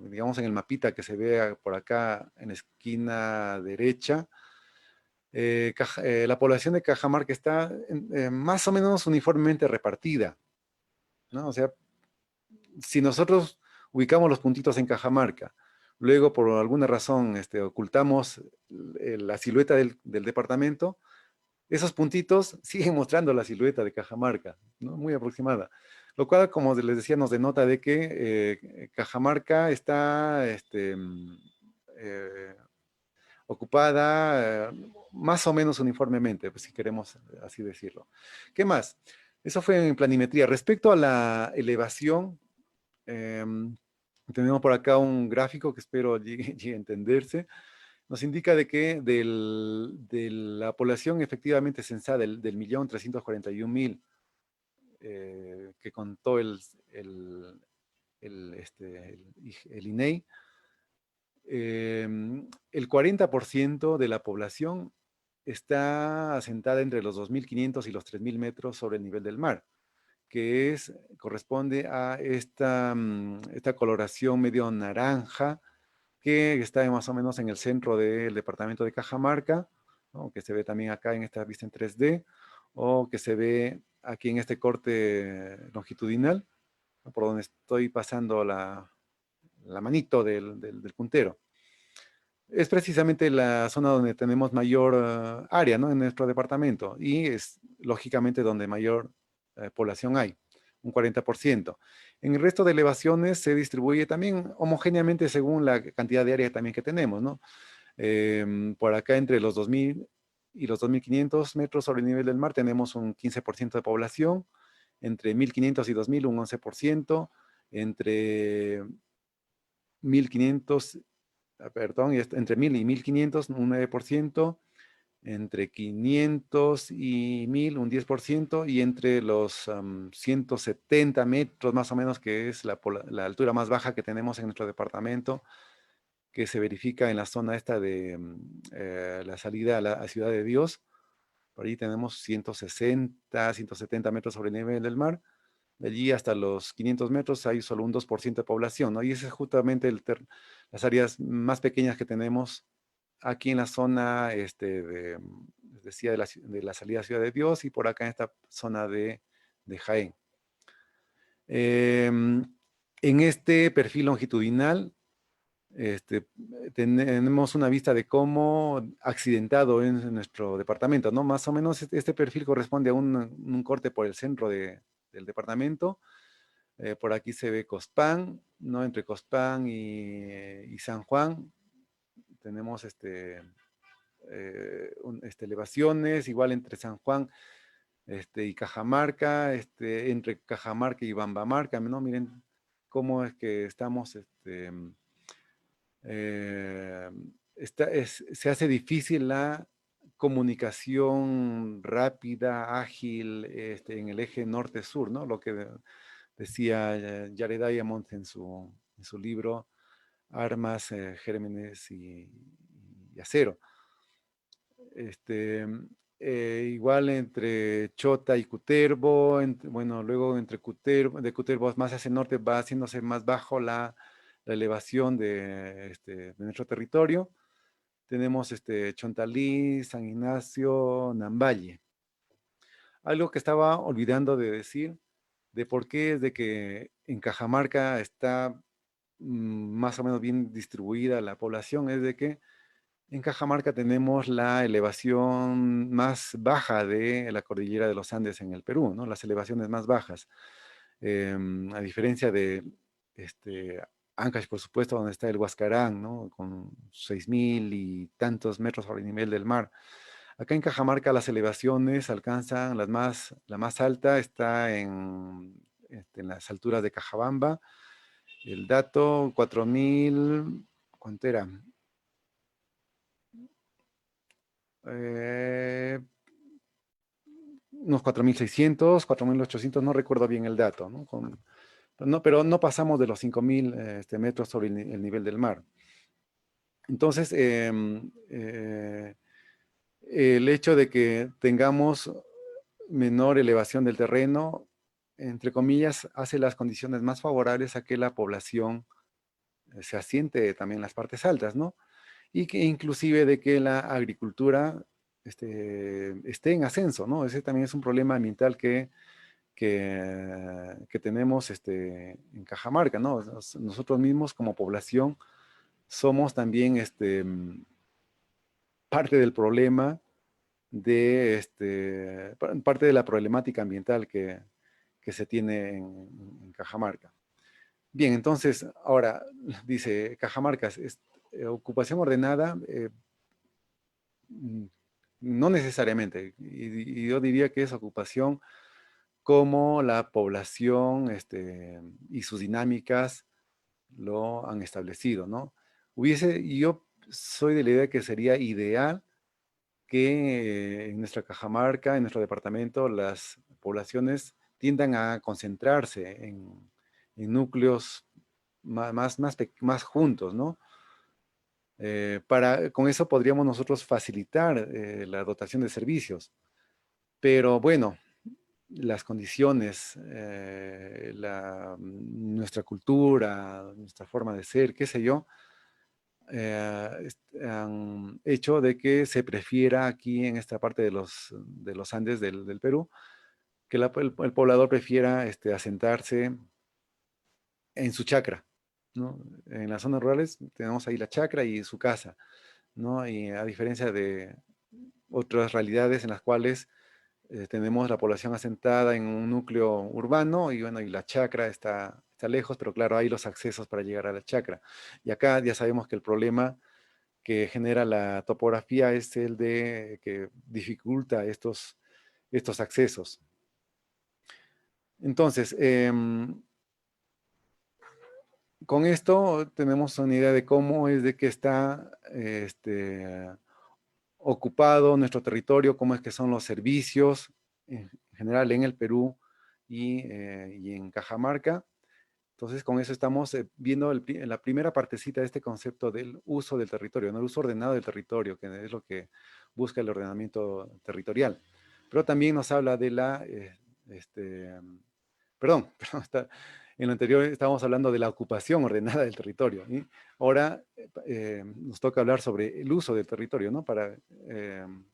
digamos en el mapita que se ve por acá en la esquina derecha, la población de Cajamarca está más o menos uniformemente repartida, ¿no? O sea, si nosotros ubicamos los puntitos en Cajamarca, luego por alguna razón ocultamos la silueta del departamento, esos puntitos siguen mostrando la silueta de Cajamarca, ¿no? Muy aproximada. Lo cual, como les decía, nos denota de que Cajamarca está eh, ocupada más o menos uniformemente, pues, si queremos así decirlo. ¿Qué más? Eso fue en planimetría. Respecto a la elevación, tenemos por acá un gráfico que espero llegue a entenderse. Nos indica de que de la población efectivamente censada, del 1.341.000 que contó el INEI, el 40% de la población está asentada entre los 2.500 y los 3.000 metros sobre el nivel del mar, que corresponde a esta coloración medio naranja que está más o menos en el centro del departamento de Cajamarca, ¿no? Que se ve también acá en esta vista en 3D, o que se ve aquí en este corte longitudinal, ¿no? Por donde estoy pasando la manito del puntero. Es precisamente la zona donde tenemos mayor área, ¿no? En nuestro departamento, y es lógicamente donde mayor población hay, un 40%. En el resto de elevaciones se distribuye también homogéneamente según la cantidad de área también que tenemos, ¿no? Por acá entre los 2.000 y los 2.500 metros sobre el nivel del mar tenemos un 15% de población, entre 1.500 y 2.000 un 11%, entre 1.500 perdón, entre 1.000 y 1.500 un 9%, entre 500 y 1.000 un 10%, y entre los 170 metros más o menos, que es la altura más baja que tenemos en nuestro departamento, que se verifica en la zona esta de la salida a Ciudad de Dios. Por ahí tenemos 160, 170 metros sobre el nivel del mar. De allí hasta los 500 metros hay solo un 2% de población, ¿no? Y ese es justamente las áreas más pequeñas que tenemos aquí en la zona, les decía, de la salida a Ciudad de Dios, y por acá en esta zona de Jaén. En este perfil longitudinal, tenemos una vista de cómo accidentado es nuestro departamento, ¿no? Más o menos este perfil corresponde a un corte por el centro del departamento, Por aquí se ve Cospán, ¿no? Entre Cospán y San Juan tenemos elevaciones, igual entre San Juan y Cajamarca, entre Cajamarca y Bambamarca, ¿no? Miren cómo es que estamos, eh, se hace difícil la comunicación rápida, ágil, en el eje norte-sur, ¿no? Lo que decía Jared Diamond en su libro Armas, Gérmenes y Acero. Este, igual entre Chota y Cutervo, bueno, luego entre Cutervo, de Cutervo más hacia el norte va haciéndose más bajo la elevación de nuestro territorio. Tenemos Chontalí, San Ignacio, Nambaye. Algo que estaba olvidando de decir, de por qué es de que en Cajamarca está más o menos bien distribuida la población, es de que en Cajamarca tenemos la elevación más baja de la cordillera de los Andes en el Perú, ¿no? Las elevaciones más bajas. A diferencia de Ancash, por supuesto, donde está el Huascarán, ¿no? Con 6.000 y tantos metros sobre el nivel del mar. Acá en Cajamarca las elevaciones alcanzan, la más alta está en las alturas de Cajabamba. El dato, 4.000, ¿cuánto era? Eh, unos 4.600, 4.800, no recuerdo bien el dato, ¿no? Pero no pasamos de los 5.000 metros sobre el nivel del mar. Entonces, el hecho de que tengamos menor elevación del terreno, entre comillas, hace las condiciones más favorables a que la población se asiente también en las partes altas, ¿no? Y que inclusive de que la agricultura esté en ascenso, ¿no? Ese también es un problema ambiental que tenemos en Cajamarca, ¿no? Nosotros mismos como población somos también parte del problema parte de la problemática ambiental que se tiene en Cajamarca. Bien, entonces, ahora dice Cajamarca, ocupación ordenada, mm, no necesariamente, y yo diría que es ocupación como la población y sus dinámicas lo han establecido, ¿no? Yo soy de la idea que sería ideal que en nuestra Cajamarca, en nuestro departamento, las poblaciones tiendan a concentrarse en núcleos más juntos, ¿no? Con eso podríamos nosotros facilitar la dotación de servicios. Pero bueno, las condiciones, nuestra cultura, nuestra forma de ser, qué sé yo, han hecho de que se prefiera aquí en esta parte de los Andes del Perú, que el poblador prefiera asentarse en su chacra, ¿no? En las zonas rurales tenemos ahí la chacra y su casa, ¿no? Y a diferencia de otras realidades en las cuales tenemos la población asentada en un núcleo urbano y bueno, y la chacra está lejos, pero claro, hay los accesos para llegar a la chacra. Y acá ya sabemos que el problema que genera la topografía es el de que dificulta estos accesos. Entonces, con esto tenemos una idea de cómo es de que está ocupado nuestro territorio, cómo es que son los servicios en general en el Perú y en Cajamarca. Entonces, con eso estamos viendo la primera partecita de este concepto del uso del territorio, ¿no? El uso ordenado del territorio, que es lo que busca el ordenamiento territorial. Pero también nos habla de perdón, en lo anterior estábamos hablando de la ocupación ordenada del territorio. ¿Sí? Ahora nos toca hablar sobre el uso del territorio, ¿no? Para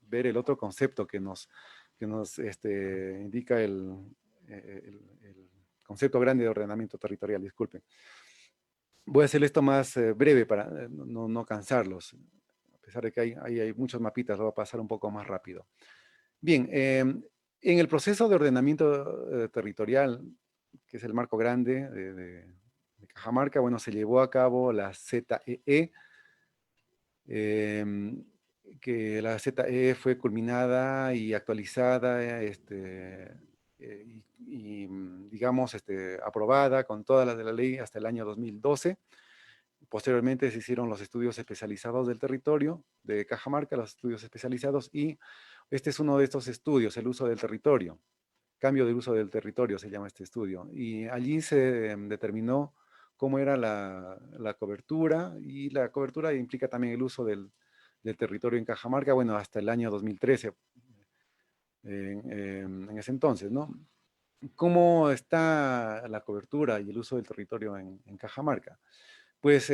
ver el otro concepto que nos indica el concepto grande de ordenamiento territorial, disculpen. Voy a hacer esto más breve para no cansarlos. A pesar de que hay muchos mapitas, lo voy a pasar un poco más rápido. Bien, en el proceso de ordenamiento territorial que es el marco grande de Cajamarca, bueno, se llevó a cabo la ZEE, que la ZEE fue culminada y actualizada, digamos, aprobada con todas las de la ley hasta el año 2012. Posteriormente se hicieron los estudios especializados del territorio de Cajamarca, los estudios especializados, y este es uno de estos estudios, el uso del territorio. Cambio del uso del territorio se llama este estudio. Y allí se determinó cómo era la cobertura, y la cobertura implica también el uso del territorio en Cajamarca, bueno, hasta el año 2013, en ese entonces, ¿no? ¿Cómo está la cobertura y el uso del territorio en Cajamarca? Pues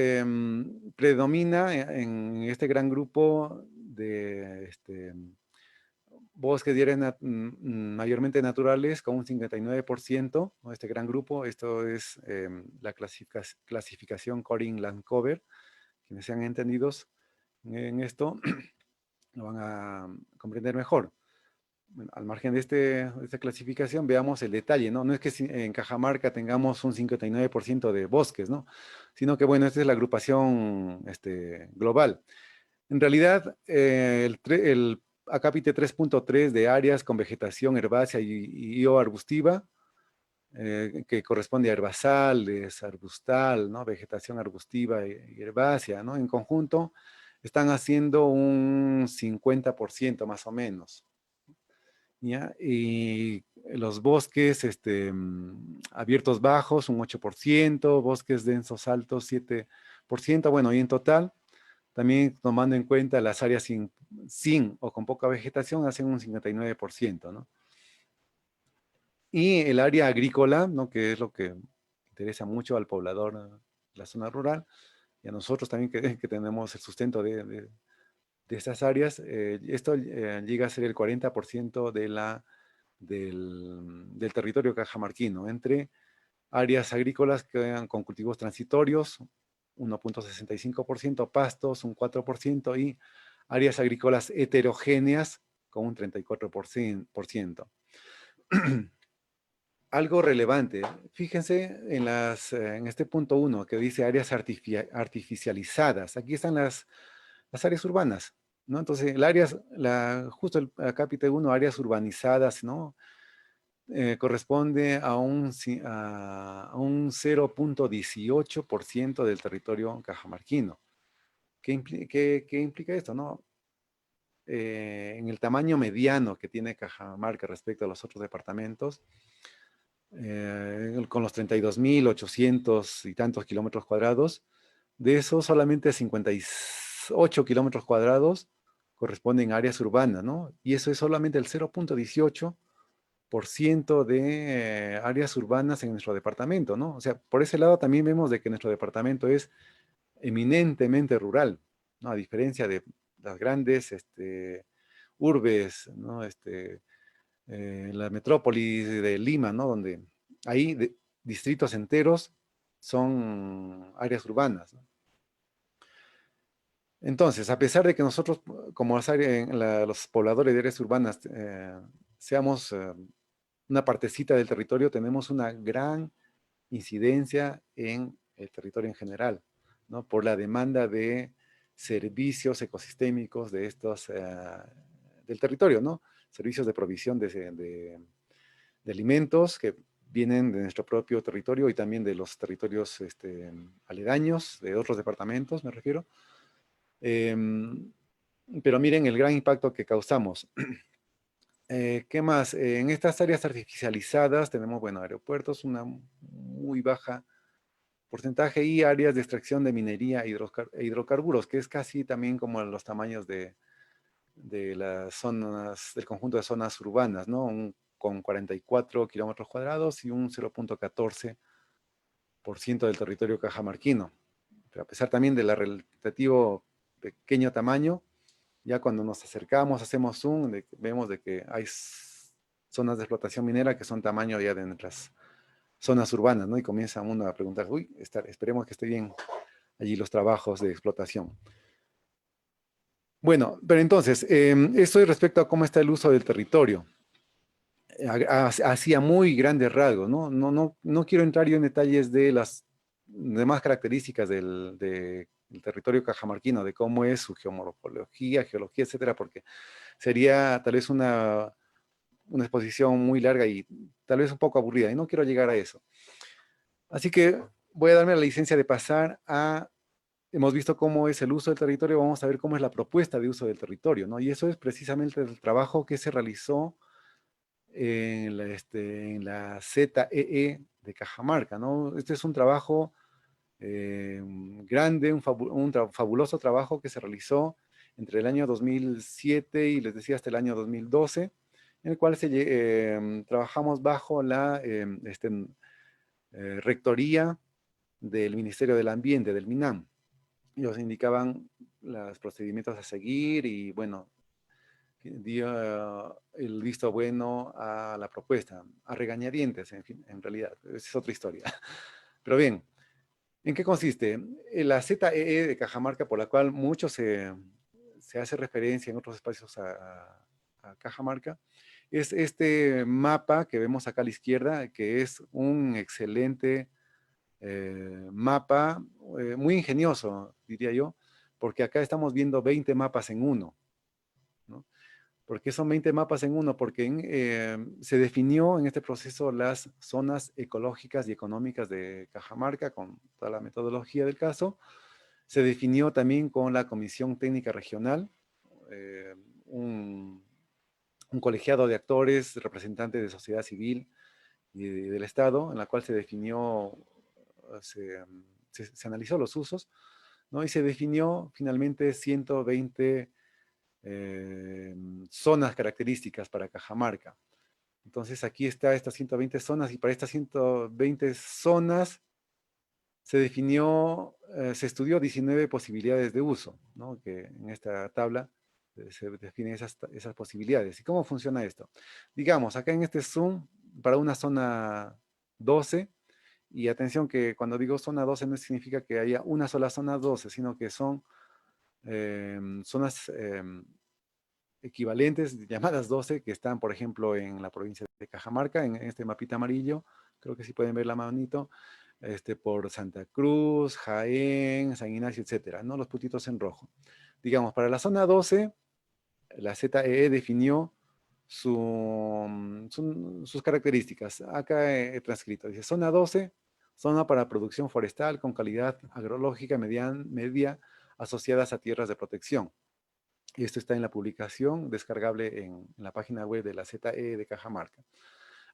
predomina en este gran grupo de bosques de áreas mayormente naturales con un 59%, ¿no? Este gran grupo, esto es la clasificación Coring Land Cover, quienes sean entendidos en esto lo van a comprender mejor. Bueno, al margen de esta clasificación, veamos el detalle, ¿no? No es que en Cajamarca tengamos un 59% de bosques, ¿no? Sino que, bueno, esta es la agrupación global. En realidad, el acápite 3.3 de áreas con vegetación herbácea y o arbustiva, que corresponde a herbazales, arbustal, ¿no? Vegetación arbustiva y herbácea, ¿no? En conjunto, están haciendo un 50% más o menos. ¿Ya? Y los bosques abiertos bajos, un 8%, bosques densos altos, 7%. Bueno, y en total, también tomando en cuenta las áreas sin o con poca vegetación, hacen un 59%, ¿no? Y el área agrícola, ¿no? Que es lo que interesa mucho al poblador de la zona rural, y a nosotros también que tenemos el sustento de estas áreas, esto llega a ser el 40% del territorio cajamarquino, entre áreas agrícolas con cultivos transitorios, 1.65%, pastos, un 4%, y áreas agrícolas heterogéneas, con un 34%. Algo relevante, fíjense en este punto 1 que dice áreas artificializadas. Aquí están las áreas urbanas, ¿no? Entonces, justo el acápite 1, áreas urbanizadas, ¿no? Corresponde a un 0.18% del territorio cajamarquino. ¿Qué implica esto, no? En el tamaño mediano que tiene Cajamarca respecto a los otros departamentos, con los 32.800 y tantos kilómetros cuadrados, de eso solamente 58 kilómetros cuadrados corresponden a áreas urbanas, ¿no? Y eso es solamente el 0.18% de áreas urbanas en nuestro departamento, ¿no? O sea, por ese lado también vemos de que nuestro departamento es eminentemente rural, ¿no? A diferencia de las grandes urbes, ¿no? La metrópolis de Lima, ¿no? Donde ahí distritos enteros son áreas urbanas, ¿no? Entonces, a pesar de que nosotros, como los pobladores de áreas urbanas, seamos una partecita del territorio, tenemos una gran incidencia en el territorio en general, ¿no? Por la demanda de servicios ecosistémicos del territorio, ¿no? Servicios de provisión de alimentos que vienen de nuestro propio territorio y también de los territorios aledaños, de otros departamentos, me refiero. Pero miren el gran impacto que causamos. ¿Qué más? En estas áreas artificializadas tenemos, bueno, aeropuertos, una muy baja porcentaje, y áreas de extracción de minería e hidrocarburos, que es casi también como los tamaños de las zonas, del conjunto de zonas urbanas, ¿no? Con 44 kilómetros cuadrados y un 0.14% del territorio cajamarquino. Pero a pesar también del relativo pequeño tamaño, ya cuando nos acercamos, hacemos zoom, vemos de que hay zonas de explotación minera que son tamaño ya de nuestras zonas urbanas, ¿no? Y comienza uno a preguntar, uy, esperemos que esté bien allí los trabajos de explotación. Bueno, pero entonces, esto es respecto a cómo está el uso del territorio. hacía muy grandes rasgos, ¿no? No quiero entrar yo en detalles de las demás características del territorio cajamarquino, de cómo es su geomorfología, geología, etcétera, porque sería tal vez una exposición muy larga y tal vez un poco aburrida, y no quiero llegar a eso. Así que voy a darme la licencia de pasar a, hemos visto cómo es el uso del territorio, vamos a ver cómo es la propuesta de uso del territorio, ¿no? Y eso es precisamente el trabajo que se realizó en la ZEE de Cajamarca, ¿no? Este es un trabajo grande, fabuloso trabajo que se realizó entre el año 2007 y les decía hasta el año 2012, en el cual trabajamos bajo la rectoría del Ministerio del Ambiente, del MINAM. Ellos indicaban los procedimientos a seguir y bueno, dio el visto bueno a la propuesta, a regañadientes, en fin, en realidad, esa es otra historia. Pero bien, ¿en qué consiste? La ZEE de Cajamarca, por la cual mucho se hace referencia en otros espacios a Cajamarca, es este mapa que vemos acá a la izquierda, que es un excelente mapa, muy ingenioso, diría yo, porque acá estamos viendo 20 mapas en uno, ¿no? ¿Por qué son 20 mapas en uno? Porque se definió en este proceso las zonas ecológicas y económicas de Cajamarca con toda la metodología del caso. Se definió también con la Comisión Técnica Regional, eh, un, un colegiado de actores, representantes de sociedad civil y del Estado, en la cual se definió, se analizó los usos, ¿no? Y se definió finalmente 120 eh, zonas características para Cajamarca. Entonces aquí está estas 120 zonas y para estas 120 zonas se definió, se estudió 19 posibilidades de uso, ¿no? Que en esta tabla se definen esas posibilidades. ¿Y cómo funciona esto? Digamos, acá en este zoom, para una zona 12, y atención que cuando digo zona 12 no significa que haya una sola zona 12, sino que son zonas equivalentes llamadas 12 que están, por ejemplo, en la provincia de Cajamarca, en este mapita amarillo, creo que sí pueden ver la manito, por Santa Cruz, Jaén, San Ignacio, etcétera, ¿no? Los puntitos en rojo. Digamos, para la zona 12, la ZEE definió sus características. Acá he transcrito, dice zona 12, zona para producción forestal con calidad agrológica media asociadas a tierras de protección. Y esto está en la publicación descargable en la página web de la ZE de Cajamarca.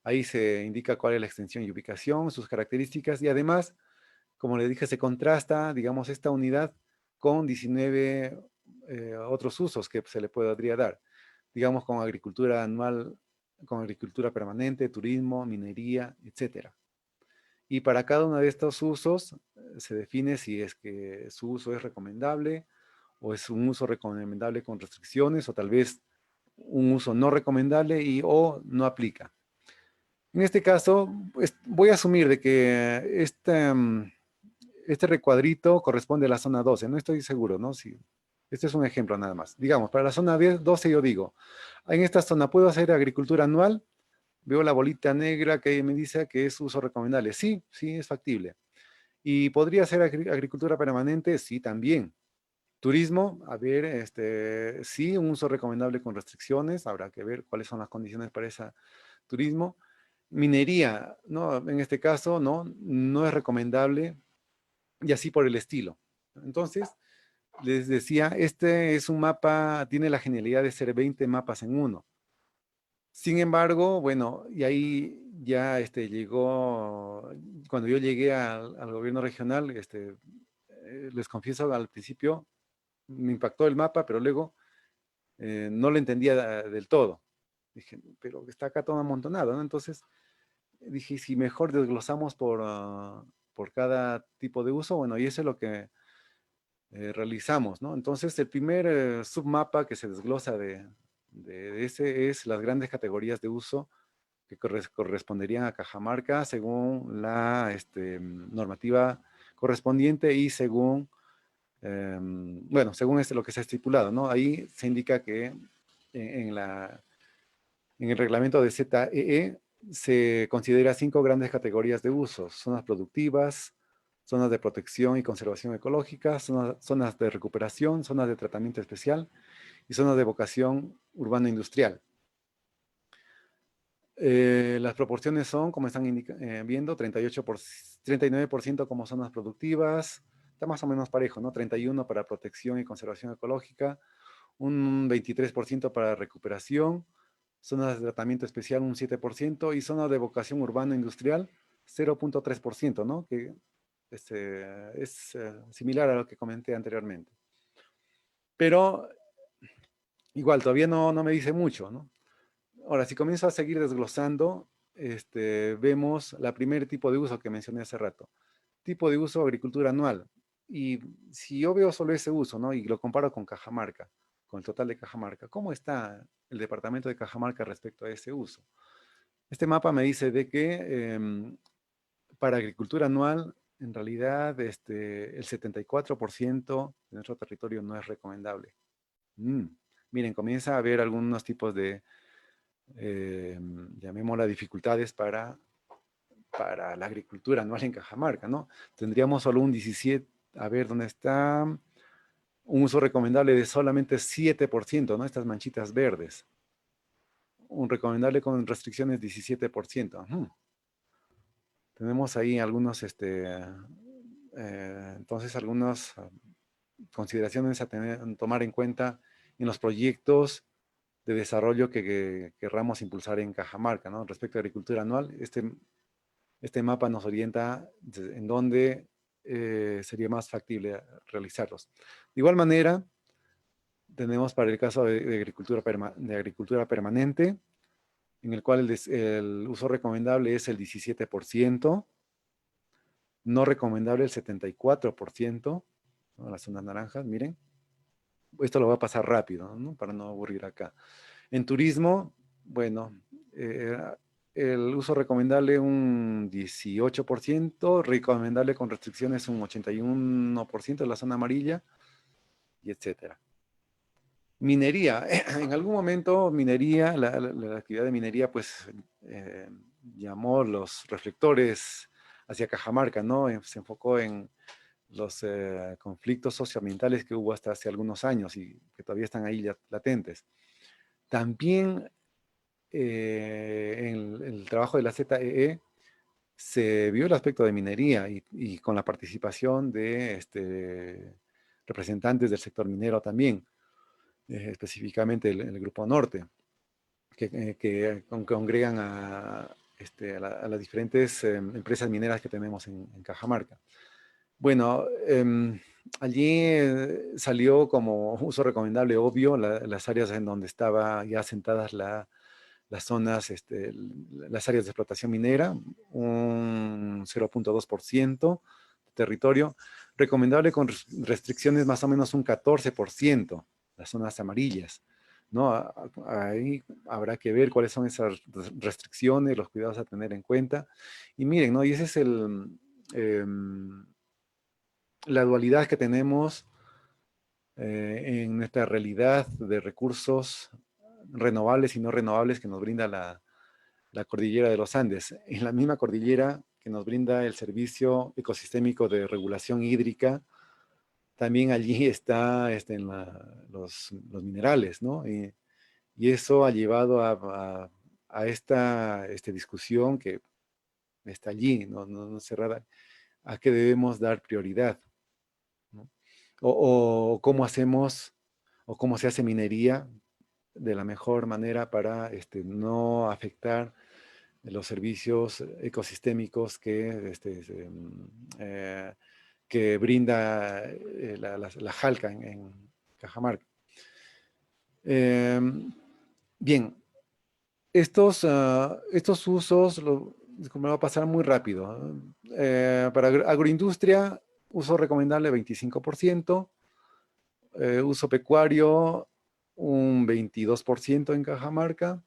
Ahí se indica cuál es la extensión y ubicación, sus características y además, como le dije, se contrasta, digamos, esta unidad con 19 otros usos que se le podría dar, digamos, con agricultura anual, con agricultura permanente, turismo, minería, etcétera. Y para cada uno de estos usos se define si es que su uso es recomendable o es un uso recomendable con restricciones o tal vez un uso no recomendable y o no aplica. En este caso, pues, voy a asumir de que este recuadrito corresponde a la zona 12, no estoy seguro, ¿no? Si, este es un ejemplo nada más. Digamos, para la zona 10, 12 yo digo, en esta zona puedo hacer agricultura anual, veo la bolita negra que me dice que es uso recomendable. Sí, sí, es factible. ¿Y podría ser agricultura permanente? Sí, también. Turismo, a ver, sí, un uso recomendable con restricciones, habrá que ver cuáles son las condiciones para ese turismo. Minería, ¿no? En este caso, no es recomendable y así por el estilo. Entonces, les decía, este es un mapa, tiene la genialidad de ser 20 mapas en uno. Sin embargo, bueno, y ahí ya llegó, cuando yo llegué al gobierno regional, les confieso al principio, me impactó el mapa, pero luego no lo entendía del todo. Dije, pero está acá todo amontonado, ¿no? Entonces dije, si mejor desglosamos por cada tipo de uso, bueno, y eso es lo que realizamos, ¿no? Entonces el primer submapa que se desglosa de ese es las grandes categorías de uso que corresponderían a Cajamarca según la normativa correspondiente y según bueno, según lo que se ha estipulado, ¿no? Ahí se indica que en En el reglamento de ZEE se considera 5 grandes categorías de usos: zonas productivas, zonas de protección y conservación ecológica, zonas de recuperación, zonas de tratamiento especial y zonas de vocación urbano-industrial. Las proporciones son, como están viendo, 39% como zonas productivas, está más o menos parejo, ¿no? 31% para protección y conservación ecológica, un 23% para recuperación, zonas de tratamiento especial un 7% y zonas de vocación urbano-industrial 0.3%, ¿no? Que es similar a lo que comenté anteriormente. Pero igual, todavía no me dice mucho, ¿no? Ahora, si comienzo a seguir desglosando, vemos la primer tipo de uso que mencioné hace rato. Tipo de uso, agricultura anual. Y si yo veo solo ese uso, ¿no? Y lo comparo con Cajamarca, con el total de Cajamarca, ¿cómo está el departamento de Cajamarca respecto a ese uso? Este mapa me dice de que para agricultura anual, en realidad, el 74% de nuestro territorio no es recomendable. Miren, comienza a haber algunos tipos de llamémosla dificultades para la agricultura anual en Cajamarca, ¿no? Tendríamos solo un 17, a ver dónde está, un uso recomendable de solamente 7%, ¿no? Estas manchitas verdes. Un recomendable con restricciones 17%. Tenemos ahí algunos, entonces algunas consideraciones a tomar en cuenta en los proyectos de desarrollo que querramos impulsar en Cajamarca, ¿no? Respecto a agricultura anual, este mapa nos orienta en dónde sería más factible realizarlos. De igual manera, tenemos para el caso de agricultura permanente, en el cual el uso recomendable es el 17%, no recomendable el 74%, ¿no? Las zonas naranjas, miren. Esto lo va a pasar rápido, ¿no? Para no aburrir acá. En turismo, bueno, eh, el uso recomendable un 18%, recomendable con restricciones un 81% de la zona amarilla, y etcétera. Minería, en algún momento minería, la actividad de minería pues llamó los reflectores hacia Cajamarca, ¿no? Se enfocó en los conflictos socioambientales que hubo hasta hace algunos años y que todavía están ahí latentes. También en el trabajo de la ZEE se vio el aspecto de minería y con la participación de representantes del sector minero también, específicamente el Grupo Norte, que congregan a las diferentes empresas mineras que tenemos en Cajamarca. Bueno, allí salió como uso recomendable, obvio, las áreas en donde estaba ya asentadas las zonas, las áreas de explotación minera, un 0.2% de territorio, recomendable con restricciones más o menos un 14%, las zonas amarillas, ¿no? Ahí habrá que ver cuáles son esas restricciones, los cuidados a tener en cuenta. Y miren, ¿no? Y ese es la dualidad que tenemos en nuestra realidad de recursos renovables y no renovables que nos brinda la cordillera de los Andes. En la misma cordillera que nos brinda el servicio ecosistémico de regulación hídrica, también allí está los minerales, ¿no? Y eso ha llevado a esta discusión que está allí, no cerrada, a que debemos dar prioridad, ¿no? O cómo hacemos, o cómo se hace minería de la mejor manera para no afectar los servicios ecosistémicos que brinda la Jalca en Cajamarca. Bien, estos usos, me va a pasar muy rápido. Para agroindustria, uso recomendable 25%, uso pecuario un 22% en Cajamarca,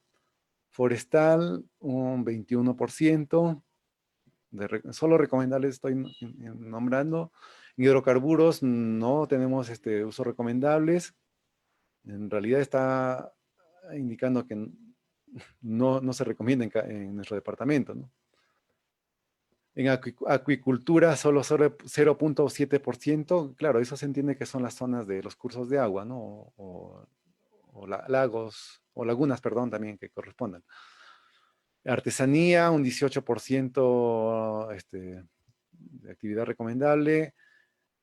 forestal un 21%, solo recomendables estoy nombrando. Hidrocarburos no tenemos usos recomendables. En realidad está indicando que no se recomienda en nuestro departamento, ¿no? En acuicultura solo 0.7%, claro, eso se entiende que son las zonas de los cursos de agua, ¿no? O lagos, o lagunas, perdón, también que correspondan. Artesanía, un 18% de actividad recomendable.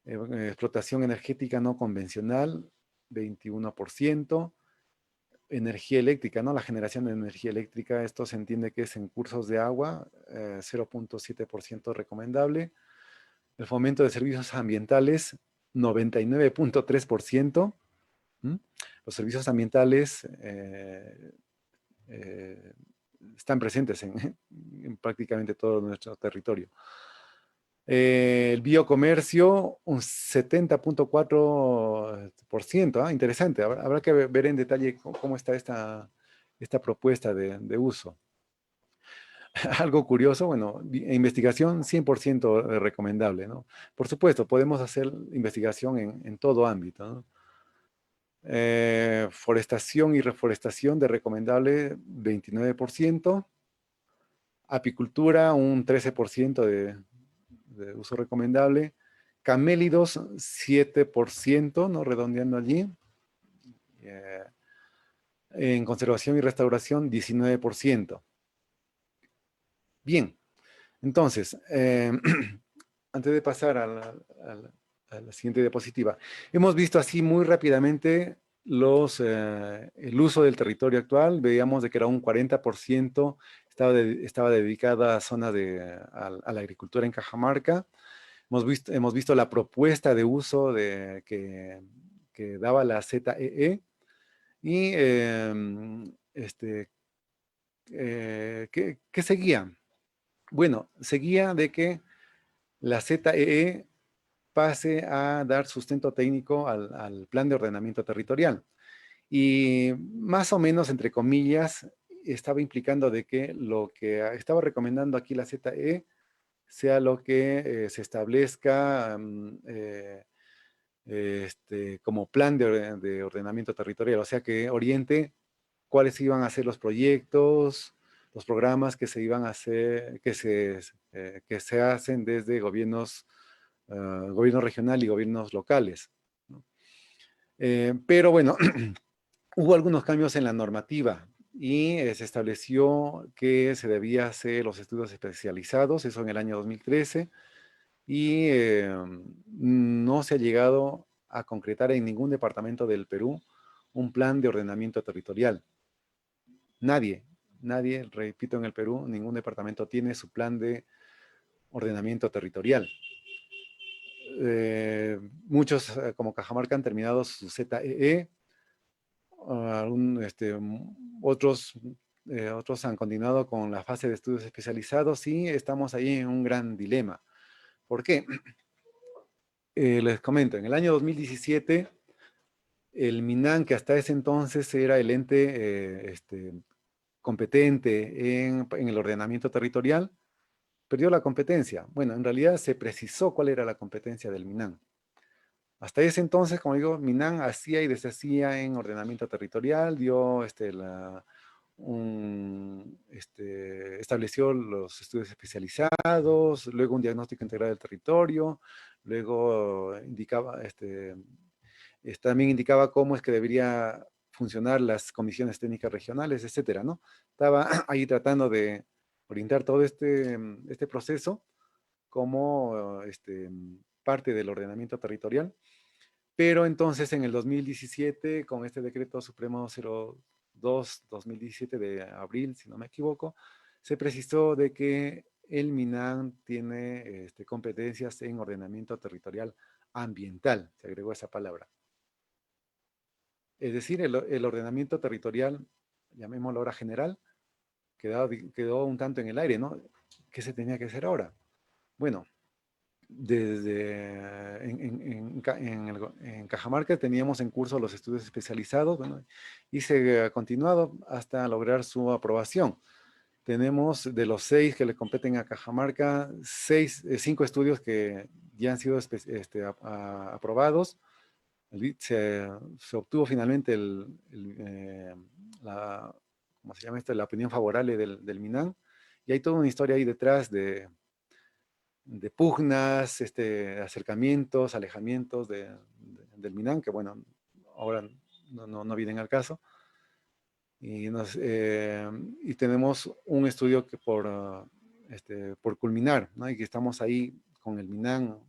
Explotación energética no convencional, 21%. Energía eléctrica, ¿no? La generación de energía eléctrica, esto se entiende que es en cursos de agua, 0.7% recomendable. El fomento de servicios ambientales, 99.3%. ¿Mm? Los servicios ambientales eh, están presentes en prácticamente todo nuestro territorio. El biocomercio, un 70.4%. Interesante, habrá que ver en detalle cómo está esta propuesta de uso. Algo curioso, bueno, investigación 100% recomendable, ¿no? Por supuesto, podemos hacer investigación en todo ámbito, ¿no? Forestación y reforestación de recomendable 29%. Apicultura, un 13% de uso recomendable. Camélidos, 7%, ¿no? Redondeando allí. Eh, en conservación y restauración, 19%. Bien, entonces, antes de pasar a la siguiente diapositiva, hemos visto así muy rápidamente el uso del territorio actual. Veíamos de que era un 40% estaba dedicada a zonas a la agricultura en Cajamarca. Hemos visto la propuesta de uso que daba la ZEE y ¿qué seguía? Bueno, seguía de que la ZEE pase a dar sustento técnico al plan de ordenamiento territorial. Y más o menos, entre comillas, estaba implicando de que lo que estaba recomendando aquí la ZEE sea lo que se establezca como plan de ordenamiento territorial, o sea, que oriente cuáles iban a ser los proyectos, los programas que se iban a hacer, que se hacen desde gobierno regional y gobiernos locales, ¿no? Pero bueno, hubo algunos cambios en la normativa y se estableció que se debía hacer los estudios especializados, eso en el año 2013, y no se ha llegado a concretar en ningún departamento del Perú un plan de ordenamiento territorial. Nadie, repito, en el Perú, ningún departamento tiene su plan de ordenamiento territorial. Muchos, como Cajamarca, han terminado su ZEE, otros han continuado con la fase de estudios especializados y estamos ahí en un gran dilema. ¿Por qué? Les comento, en el año 2017, el MINAN, que hasta ese entonces era el ente competente en el ordenamiento territorial, perdió la competencia. Bueno, en realidad se precisó cuál era la competencia del MINAN. Hasta ese entonces, como digo, MINAN hacía y deshacía en ordenamiento territorial, estableció los estudios especializados, luego un diagnóstico integral del territorio, luego también indicaba cómo es que debería funcionar las comisiones técnicas regionales, etcétera, ¿no? Estaba ahí tratando de orientar todo este proceso como parte del ordenamiento territorial. Pero entonces en el 2017, con este decreto supremo 02-2017 de abril, si no me equivoco, se precisó de que el MINAN tiene competencias en ordenamiento territorial ambiental, se agregó esa palabra. Es decir, el ordenamiento territorial, llamémoslo ahora general, quedó un tanto en el aire, ¿no? ¿Qué se tenía que hacer ahora? Bueno, en Cajamarca teníamos en curso los estudios especializados, bueno, y se ha continuado hasta lograr su aprobación. Tenemos de los 6 que le competen a Cajamarca, 5 estudios que ya han sido aprobados. Se obtuvo finalmente la ¿cómo se llama esto? La opinión favorable del MINAN, y hay toda una historia ahí detrás de pugnas, acercamientos, alejamientos del MINAN, que bueno, ahora no vienen al caso. Y tenemos un estudio que por culminar, ¿no? Y que estamos ahí con el MINAN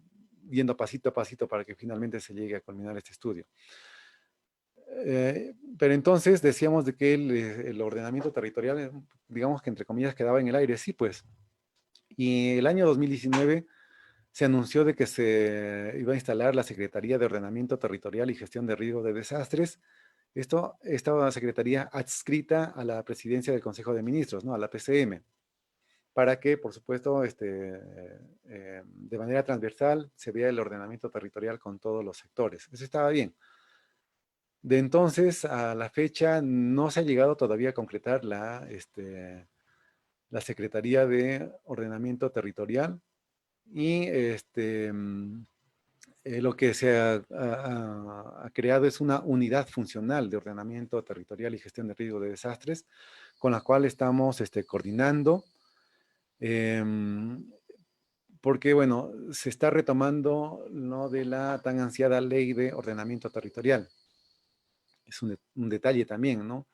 viendo pasito a pasito para que finalmente se llegue a culminar este estudio. Pero entonces decíamos de que el ordenamiento territorial, digamos que entre comillas quedaba en el aire, sí, pues. Y el año 2019 se anunció de que se iba a instalar la Secretaría de Ordenamiento Territorial y Gestión de Riesgos de Desastres. Esta secretaría adscrita a la presidencia del Consejo de Ministros, ¿no? A la PCM, para que, por supuesto, de manera transversal se vea el ordenamiento territorial con todos los sectores. Eso estaba bien. De entonces a la fecha no se ha llegado todavía a concretar la Secretaría de Ordenamiento Territorial y lo que se ha creado es una unidad funcional de ordenamiento territorial y gestión de riesgo de desastres, con la cual estamos coordinando, porque, bueno, se está retomando, ¿no?, de la tan ansiada ley de ordenamiento territorial. Es un detalle también, ¿no?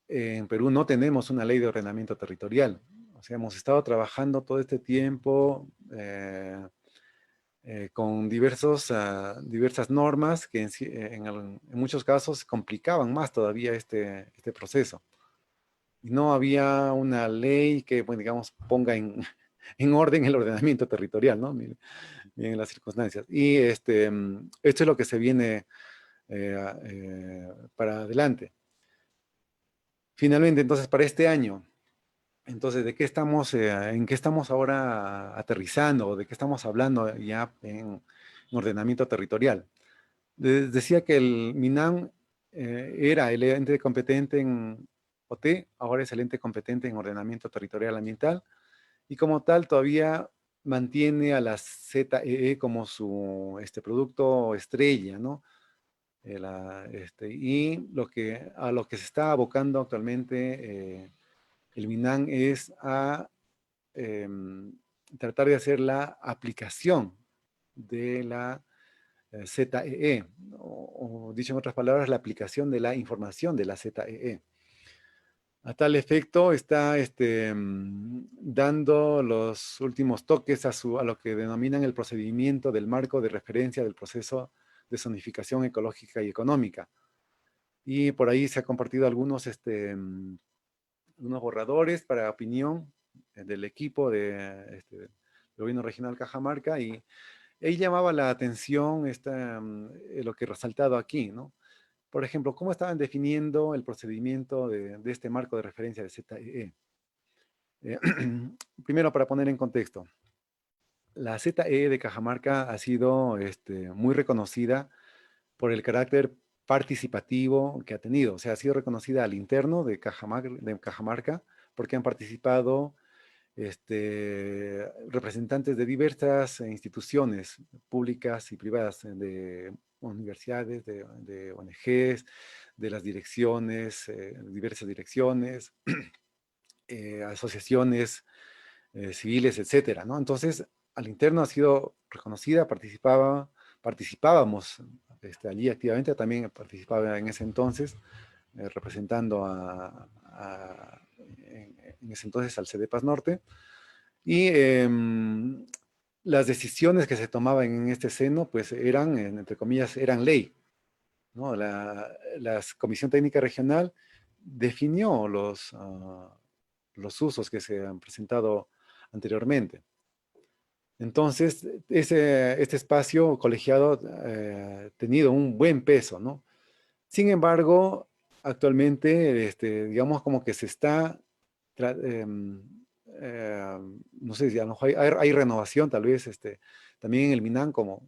En Perú no tenemos una ley de ordenamiento territorial. O sea, hemos estado trabajando todo este tiempo con diversas normas que en muchos casos complicaban más todavía este proceso. Y no había una ley que, bueno, digamos, ponga en orden el ordenamiento territorial, ¿no? Miren, miren las circunstancias. Y esto es lo que se viene para adelante. Finalmente, entonces, para este año, entonces, ¿en qué estamos ahora aterrizando o de qué estamos hablando ya en ordenamiento territorial? Decía que el MINAM era el ente competente en OT, ahora es el ente competente en ordenamiento territorial ambiental, y como tal todavía mantiene a la ZEE como su producto estrella, ¿no? Y a lo que se está abocando actualmente el MINAM es a tratar de hacer la aplicación de la ZEE, o dicho en otras palabras, la aplicación de la información de la ZEE. A tal efecto, está dando los últimos toques a lo que denominan el procedimiento del marco de referencia del proceso de zonificación ecológica y económica. Y por ahí se han compartido unos borradores para opinión del equipo del gobierno regional Cajamarca, y ahí llamaba la atención lo que he resaltado aquí, ¿no? Por ejemplo, ¿cómo estaban definiendo el procedimiento de este marco de referencia de ZEE? Eh, Primero, para poner en contexto, la ZEE de Cajamarca ha sido muy reconocida por el carácter participativo que ha tenido. O sea, ha sido reconocida al interno de Cajamarca porque han participado representantes de diversas instituciones públicas y privadas, de universidades, de ONGs, de las direcciones, diversas direcciones, asociaciones civiles, etcétera, ¿no? Entonces, al interno ha sido reconocida, participábamos allí activamente, también participaba en ese entonces, representando en ese entonces al CEDEPAS Norte, y las decisiones que se tomaban en este seno, pues eran, entre comillas, eran ley, ¿no? La Comisión Técnica Regional definió los usos que se han presentado anteriormente. Entonces, este espacio colegiado ha tenido un buen peso, ¿no? Sin embargo, actualmente, digamos como que se está, no sé si a lo mejor hay renovación, tal vez, también en el MINAM, como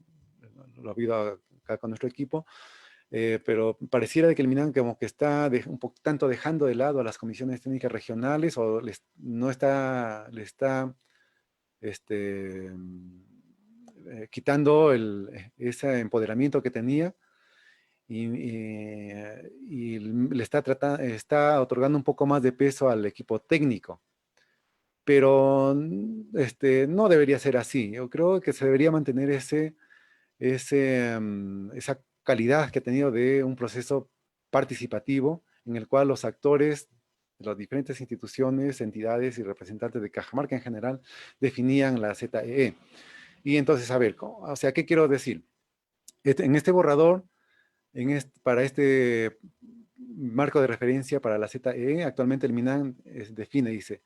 lo ha habido acá con nuestro equipo, pero pareciera de que el MINAM como que está un poco tanto dejando de lado a las comisiones técnicas regionales, o no está, le está quitando ese empoderamiento que tenía, y le está otorgando un poco más de peso al equipo técnico. Pero no debería ser así. Yo creo que se debería mantener esa calidad que ha tenido de un proceso participativo en el cual los actores de las diferentes instituciones, entidades y representantes de Cajamarca en general definían la ZEE. Y entonces, a ver, o sea, ¿qué quiero decir? En este borrador, para este marco de referencia para la ZEE, actualmente el MINAN define, dice,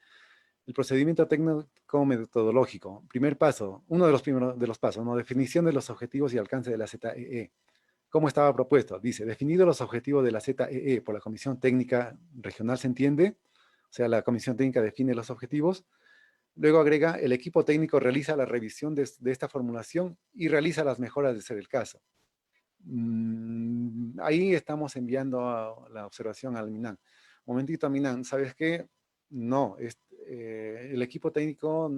el procedimiento técnico metodológico. Primer paso, uno de los primeros de los pasos, ¿no? Definición de los objetivos y alcance de la ZEE. ¿Cómo estaba propuesto? Dice, definidos los objetivos de la ZEE por la Comisión Técnica Regional, ¿se entiende? O sea, la Comisión Técnica define los objetivos. Luego agrega, el equipo técnico realiza la revisión de esta formulación y realiza las mejoras de ser el caso. Ahí estamos enviando la observación al MINAN. Momentito, MINAN, ¿sabes qué? No, el equipo técnico,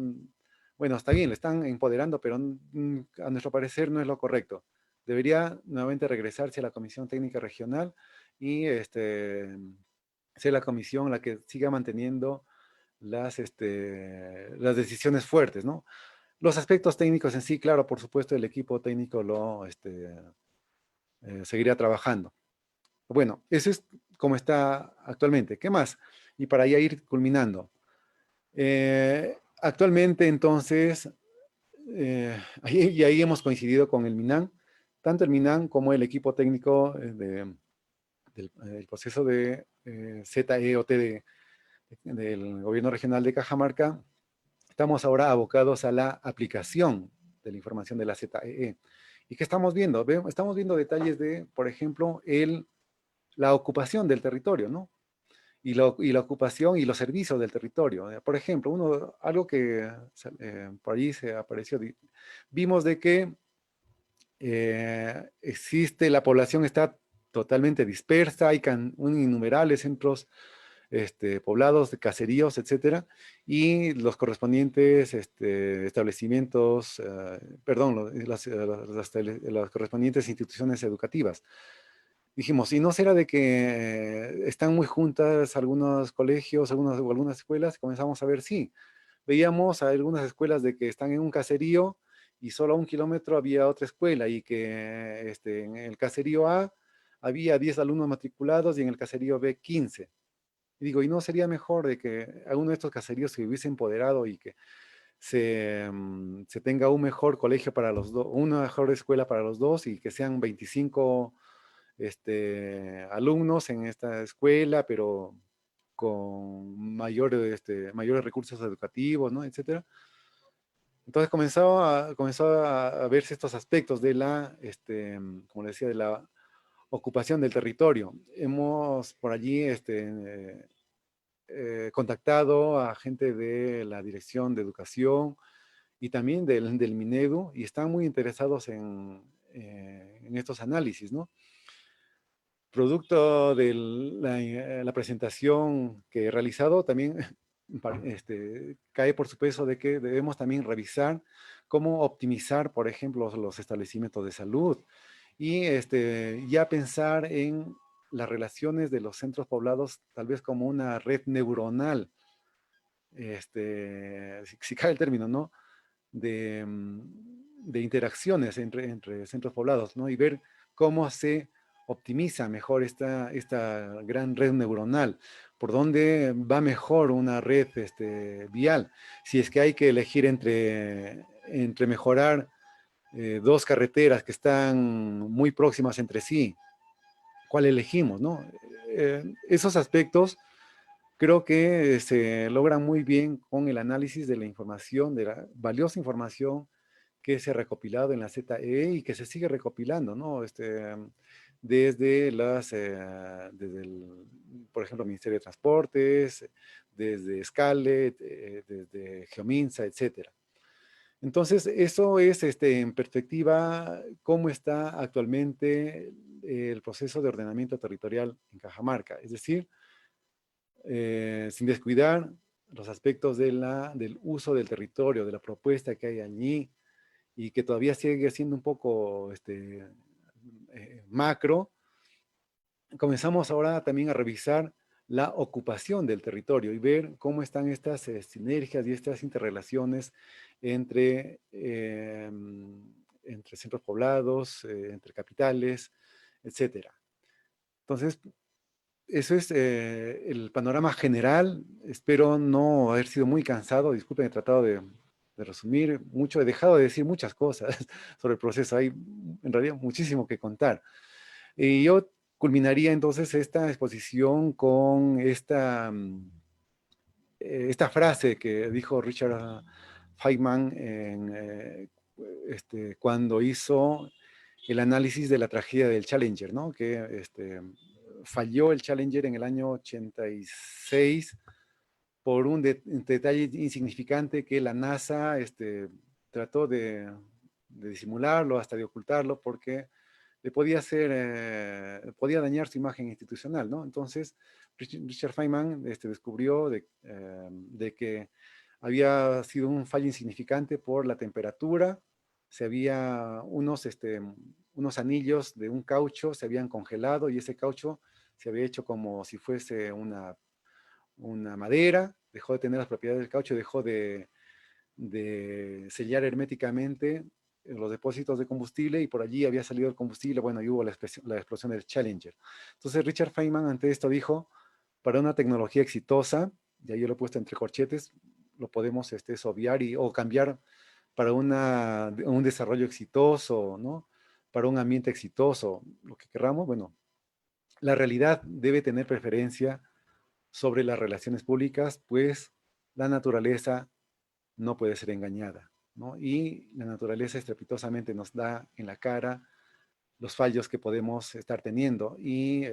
bueno, está bien, le están empoderando, pero a nuestro parecer no es lo correcto. Debería nuevamente regresarse a la Comisión Técnica Regional y ser la comisión la que siga manteniendo las decisiones fuertes, ¿no? Los aspectos técnicos en sí, claro, por supuesto, el equipo técnico seguiría trabajando. Bueno, eso es como está actualmente. ¿Qué más? Y para ya ir culminando. Actualmente, entonces, y ahí hemos coincidido con el MINAN, tanto el MINAN como el equipo técnico del proceso de ZEOT del gobierno regional de Cajamarca. Estamos ahora abocados a la aplicación de la información de la ZEE. ¿Y qué estamos viendo? Estamos viendo detalles de, por ejemplo, la ocupación del territorio, ¿no? Y la ocupación y los servicios del territorio. Por ejemplo, algo que por allí se apareció, vimos de que la población está totalmente dispersa, hay innumerables centros poblados de caseríos, etcétera, y los correspondientes establecimientos, perdón, las correspondientes instituciones educativas. Dijimos, ¿y no será de que están muy juntas algunos colegios, o algunas escuelas? Comenzamos a ver, sí. Veíamos a algunas escuelas de que están en un caserío y solo a 1 kilómetro había otra escuela y que en el caserío A había 10 alumnos matriculados y en el caserío B 15. Y digo, ¿y no sería mejor de que alguno de estos caseríos se hubiese empoderado y que se tenga un mejor colegio para los dos, una mejor escuela para los dos y que sean 25 alumnos en esta escuela, pero con mayores recursos educativos, ¿no? Etcétera. Entonces comenzó a verse estos aspectos de como le decía, de la ocupación del territorio. Hemos por allí contactado a gente de la Dirección de Educación y también del Minedu y están muy interesados en estos análisis, ¿no? Producto de la presentación que he realizado, también cae por su peso de que debemos también revisar cómo optimizar, por ejemplo, los establecimientos de salud y ya pensar en las relaciones de los centros poblados tal vez como una red neuronal, si cabe el término, ¿no? De interacciones entre centros poblados, ¿no? Y ver cómo se optimiza mejor esta gran red neuronal, por dónde va mejor una red vial, si es que hay que elegir entre mejorar dos carreteras que están muy próximas entre sí, ¿cuál elegimos, no? Esos aspectos creo que se logran muy bien con el análisis de la información, de la valiosa información que se ha recopilado en la ZE y que se sigue recopilando, ¿no? Desde por ejemplo, Ministerio de Transportes, desde Scalet, desde Geominsa, etcétera. Entonces, eso es en perspectiva cómo está actualmente el proceso de ordenamiento territorial en Cajamarca. Es decir, sin descuidar los aspectos del uso del territorio, de la propuesta que hay allí y que todavía sigue siendo un poco macro, comenzamos ahora también a revisar la ocupación del territorio y ver cómo están estas sinergias y estas interrelaciones entre, entre centros poblados, entre capitales, etcétera. Entonces, eso es el panorama general. Espero no haber sido muy cansado. Disculpen, he tratado de resumir mucho. He dejado de decir muchas cosas sobre el proceso. Hay en realidad muchísimo que contar. Y yo culminaría entonces esta exposición con esta frase que dijo Richard Feynman cuando hizo el análisis de la tragedia del Challenger, ¿no? Que falló el Challenger en el año 86 por un detalle insignificante que la NASA trató de disimularlo, hasta de ocultarlo, porque le podía hacer, podía dañar su imagen institucional, ¿no? Entonces, Richard Feynman descubrió de que había sido un fallo insignificante por la temperatura, se había unos anillos de un caucho se habían congelado y ese caucho se había hecho como si fuese una madera, dejó de tener las propiedades del caucho, dejó de sellar herméticamente los depósitos de combustible y por allí había salido el combustible, bueno, y hubo la explosión del Challenger. Entonces Richard Feynman ante esto dijo, para una tecnología exitosa, y ahí yo lo he puesto entre corchetes, lo podemos obviar o cambiar para un desarrollo exitoso, ¿no? Para un ambiente exitoso, lo que querramos, bueno, la realidad debe tener preferencia sobre las relaciones públicas, pues la naturaleza no puede ser engañada, ¿no? Y la naturaleza estrepitosamente nos da en la cara los fallos que podemos estar teniendo y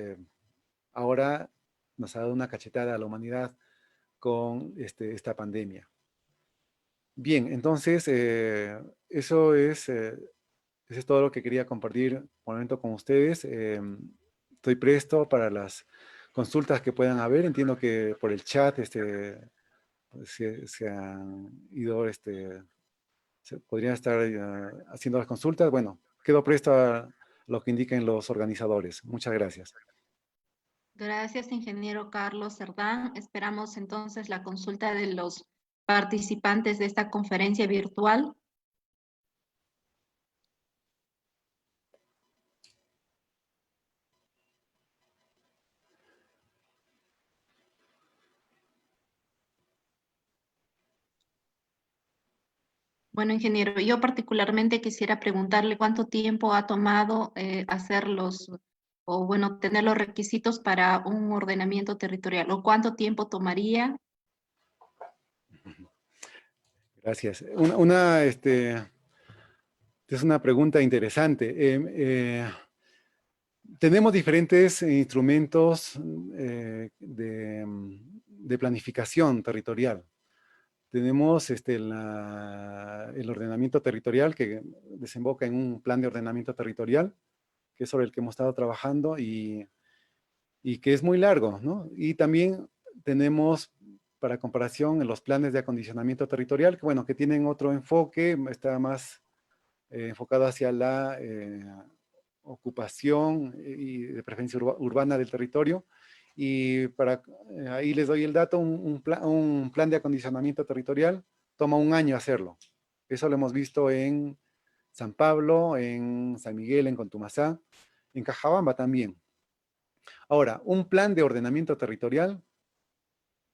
ahora nos ha dado una cachetada a la humanidad con esta pandemia. Bien, entonces eso es todo lo que quería compartir por el momento con ustedes. Estoy presto para las consultas que puedan haber. Entiendo que por el chat pues, se han ido se podrían estar haciendo las consultas. Bueno, quedo presto a lo que indiquen los organizadores. Muchas gracias. Gracias, ingeniero Carlos Cerdán. Esperamos entonces la consulta de los participantes de esta conferencia virtual. Bueno, ingeniero, yo particularmente quisiera preguntarle cuánto tiempo ha tomado hacer o bueno, tener los requisitos para un ordenamiento territorial, o cuánto tiempo tomaría. Gracias. Es una pregunta interesante. Tenemos diferentes instrumentos de planificación territorial. Tenemos el ordenamiento territorial que desemboca en un plan de ordenamiento territorial, que es sobre el que hemos estado trabajando y que es muy largo, ¿no? Y también tenemos, para comparación, los planes de acondicionamiento territorial, que bueno, que tienen otro enfoque, está más enfocado hacia la ocupación y de preferencia urbana del territorio. Y ahí les doy el dato, un plan de acondicionamiento territorial toma un año hacerlo. Eso lo hemos visto en San Pablo, en San Miguel, en Contumasá, en Cajabamba también. Ahora, un plan de ordenamiento territorial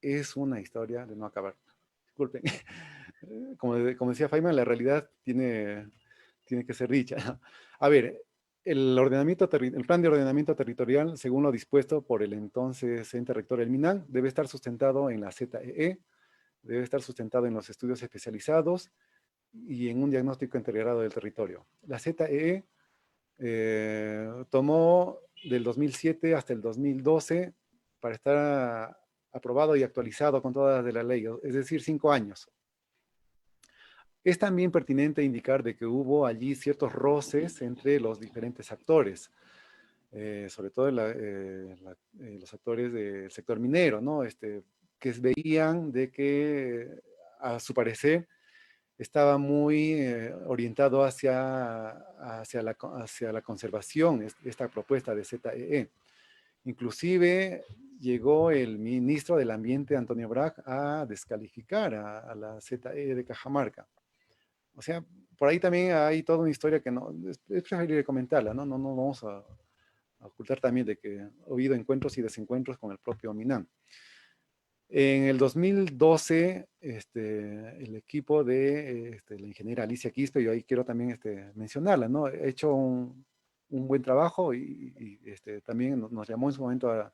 es una historia de no acabar. Disculpen. Como decía Feynman, la realidad tiene que ser dicha. A ver, el plan de ordenamiento territorial, según lo dispuesto por el entonces ente rector del MINAN, debe estar sustentado en la ZEE, debe estar sustentado en los estudios especializados y en un diagnóstico integrado del territorio. La ZEE tomó del 2007 hasta el 2012 para estar aprobado y actualizado con todas de la ley, es decir, 5 años. Es también pertinente indicar de que hubo allí ciertos roces entre los diferentes actores, sobre todo los actores del sector minero, ¿no? Que veían de que, a su parecer, estaba muy orientado hacia la conservación, esta propuesta de ZEE. Inclusive llegó el ministro del Ambiente, Antonio Brag, a descalificar a la ZE de Cajamarca. O sea, por ahí también hay toda una historia que no, es preferible comentarla, ¿no? No vamos a ocultar también de que ha habido encuentros y desencuentros con el propio Minan. En el 2012, el equipo de la ingeniera Alicia Quispe, yo ahí quiero también mencionarla, ¿no? Ha hecho un buen trabajo y también nos llamó en su momento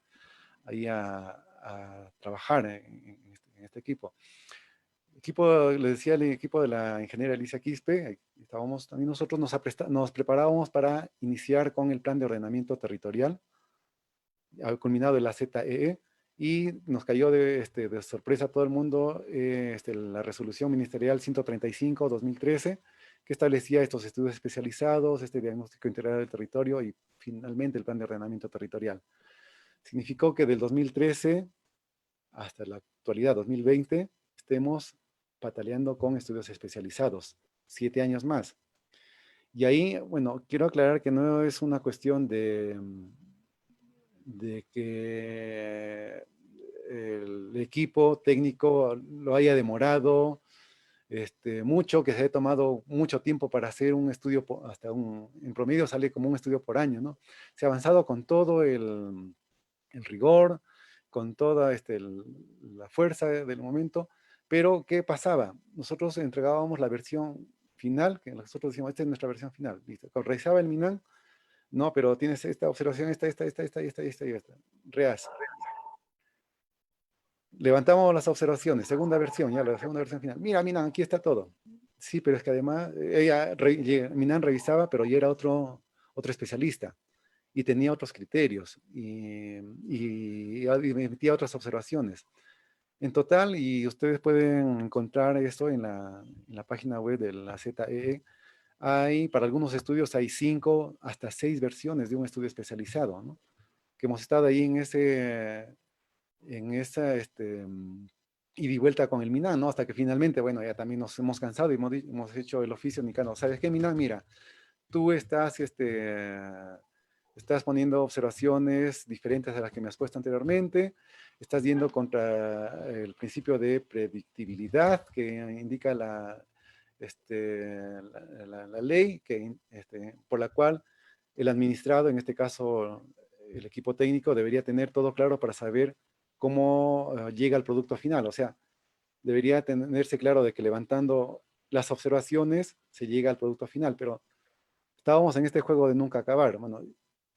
ahí a trabajar en este equipo. Equipo, le decía el equipo de la ingeniera Alicia Quispe, estábamos también nosotros nos preparábamos para iniciar con el plan de ordenamiento territorial, culminado de la ZEE, y nos cayó de sorpresa a todo el mundo la resolución ministerial 135-2013, que establecía estos estudios especializados, este diagnóstico integral del territorio y finalmente el plan de ordenamiento territorial. Significó que del 2013 hasta la actualidad, 2020, estemos pataleando con estudios especializados, 7 años más. Y ahí, bueno, quiero aclarar que no es una cuestión de que el equipo técnico lo haya demorado mucho, que se haya tomado mucho tiempo para hacer un estudio, en promedio sale como un estudio por año, ¿no? Se ha avanzado con todo el rigor, con toda la fuerza del momento, pero ¿qué pasaba? Nosotros entregábamos la versión final, que nosotros decíamos, esta es nuestra versión final, listo. Cuando revisaba el MINAN, no, pero tienes esta observación, esta. Reas. Levantamos las observaciones, segunda versión, ya la segunda versión final. Mira, Minan, aquí está todo. Sí, pero es que además, Minan revisaba, pero ya era otro especialista y tenía otros criterios y emitía otras observaciones. En total, y ustedes pueden encontrar esto en la página web de la ZEE, para algunos estudios hay 5 hasta 6 versiones de un estudio especializado, ¿no? Que hemos estado ahí en esa ida y vuelta con el Minan, ¿no? Hasta que finalmente, bueno, ya también nos hemos cansado y hemos hecho el oficio nicano. ¿Sabes qué, Minan? Mira, tú estás poniendo observaciones diferentes a las que me has puesto anteriormente, estás yendo contra el principio de predictibilidad que indica la ley por la cual el administrado, en este caso el equipo técnico, debería tener todo claro para saber cómo llega al producto final. O sea, debería tenerse claro de que levantando las observaciones se llega al producto final, pero estábamos en este juego de nunca acabar. Bueno,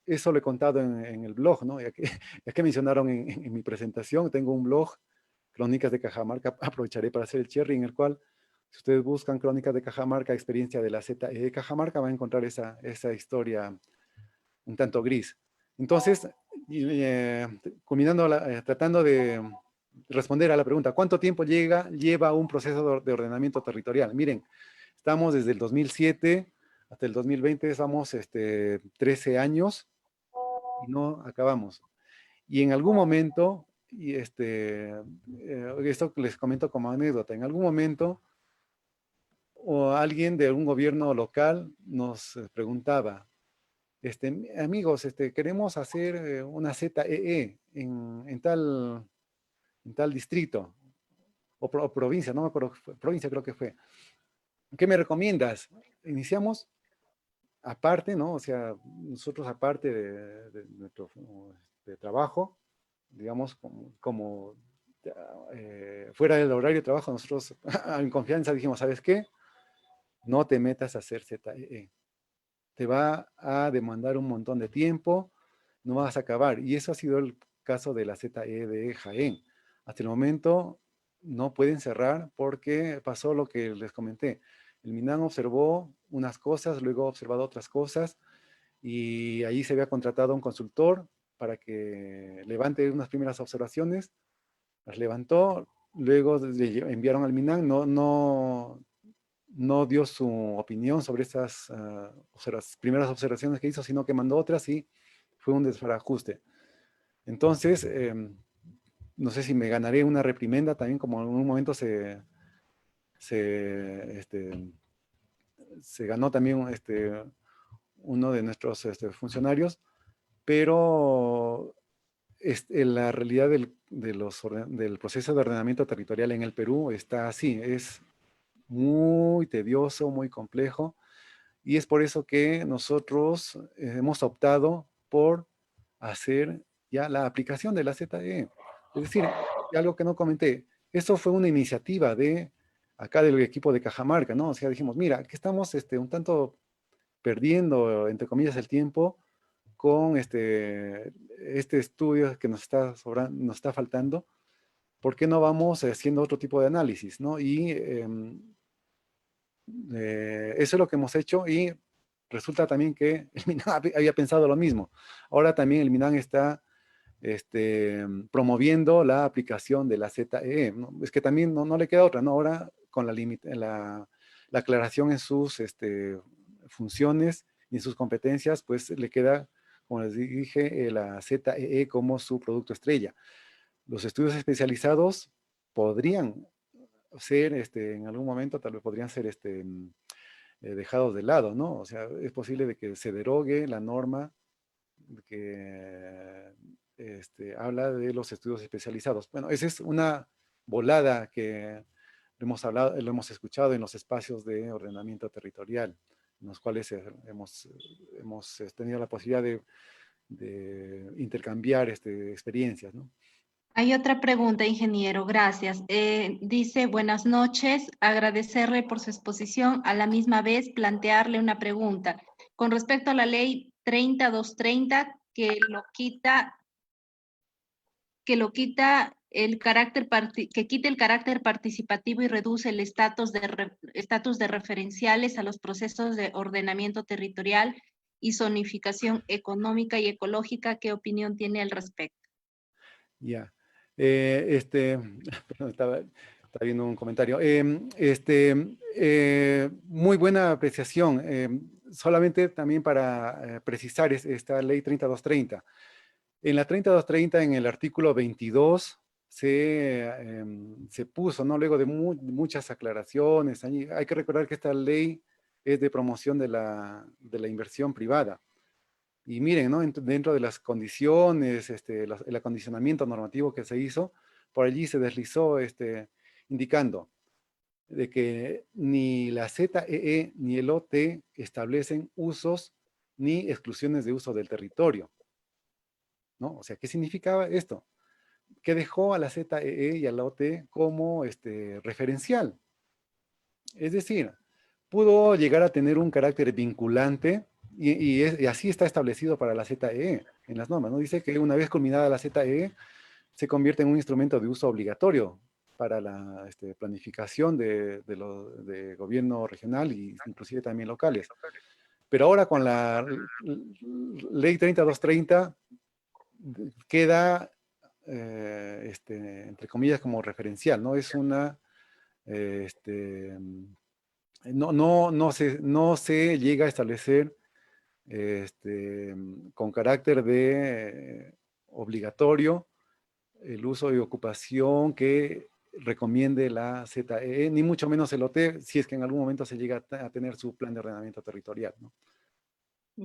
eso lo he contado en el blog, ¿no? Ya que mencionaron en mi presentación, tengo un blog, Crónicas de Cajamarca, aprovecharé para hacer el cherry, en el cual, si ustedes buscan Crónicas de Cajamarca, experiencia de la ZE de Cajamarca, van a encontrar esa historia un tanto gris. Entonces, culminando, tratando de responder a la pregunta, ¿cuánto tiempo lleva un proceso de ordenamiento territorial? Miren, estamos desde el 2007 hasta el 2020, estamos 13 años y no acabamos. Y en algún momento, esto les comento como anécdota, en algún momento o alguien de un gobierno local nos preguntaba, amigos, queremos hacer una ZEE en tal distrito o provincia, no me acuerdo, provincia creo que fue. ¿Qué me recomiendas? Iniciamos aparte, ¿no? O sea, nosotros aparte de nuestro trabajo, digamos, fuera del horario de trabajo, nosotros en confianza dijimos, ¿sabes qué? No te metas a hacer ZEE. Te va a demandar un montón de tiempo, no vas a acabar. Y eso ha sido el caso de la ZE de Jaén. Hasta el momento no pueden cerrar porque pasó lo que les comenté. El MINAN observó unas cosas, luego ha observado otras cosas y ahí se había contratado a un consultor para que levante unas primeras observaciones, las levantó, luego enviaron al MINAN, no dio su opinión sobre estas primeras observaciones que hizo, sino que mandó otras y fue un desbarajuste. Entonces, no sé si me ganaré una reprimenda también, como en un momento se ganó también uno de nuestros funcionarios, pero la realidad del proceso de ordenamiento territorial en el Perú está así, es muy tedioso, muy complejo, y es por eso que nosotros hemos optado por hacer ya la aplicación de la ZE. Es decir, algo que no comenté, eso fue una iniciativa de acá del equipo de Cajamarca, ¿no? O sea, dijimos, mira, que estamos un tanto perdiendo, entre comillas, el tiempo con este estudio que nos está faltando. ¿Por qué no vamos haciendo otro tipo de análisis, ¿no? Y eso es lo que hemos hecho y resulta también que el MINAN había pensado lo mismo. Ahora también el MINAN está promoviendo la aplicación de la ZEE, ¿no? Es que también no le queda otra, ¿no? Ahora con la aclaración en sus funciones y en sus competencias, pues le queda, como les dije, la ZEE como su producto estrella. Los estudios especializados podrían ser, en algún momento, tal vez podrían ser dejados de lado, ¿no? O sea, es posible de que se derogue la norma que habla de los estudios especializados. Bueno, esa es una volada que hemos hablado, lo hemos escuchado en los espacios de ordenamiento territorial, en los cuales hemos tenido la posibilidad de intercambiar experiencias, ¿no? Hay otra pregunta, ingeniero, gracias. Dice, buenas noches, agradecerle por su exposición, a la misma vez plantearle una pregunta. Con respecto a la ley 30230, que quite el carácter participativo y reduce el estatus de referenciales a los procesos de ordenamiento territorial y zonificación económica y ecológica, ¿qué opinión tiene al respecto? Ya. Perdón, estaba viendo un comentario. Muy buena apreciación. Solamente también para precisar esta ley 3230. En la 3230, en el artículo 22, se puso, ¿no? Luego de muchas aclaraciones. Hay que recordar que esta ley es de promoción de la inversión privada. Y miren, ¿no? Dentro de las condiciones, el acondicionamiento normativo que se hizo, por allí se deslizó indicando de que ni la ZEE ni el OT establecen usos ni exclusiones de uso del territorio, ¿no? O sea, ¿qué significaba esto? Que dejó a la ZEE y a la OT como referencial. Es decir, pudo llegar a tener un carácter vinculante y así está establecido para la ZEE en las normas, ¿no? Dice que una vez culminada la ZEE se convierte en un instrumento de uso obligatorio para la planificación de gobierno regional e inclusive también locales. Pero ahora con la ley 3230 queda, entre comillas, como referencial, ¿no? Es una, no se llega a establecer con carácter de obligatorio el uso y ocupación que recomiende la ZEE, ni mucho menos el OT, si es que en algún momento se llega a tener su plan de ordenamiento territorial, ¿no?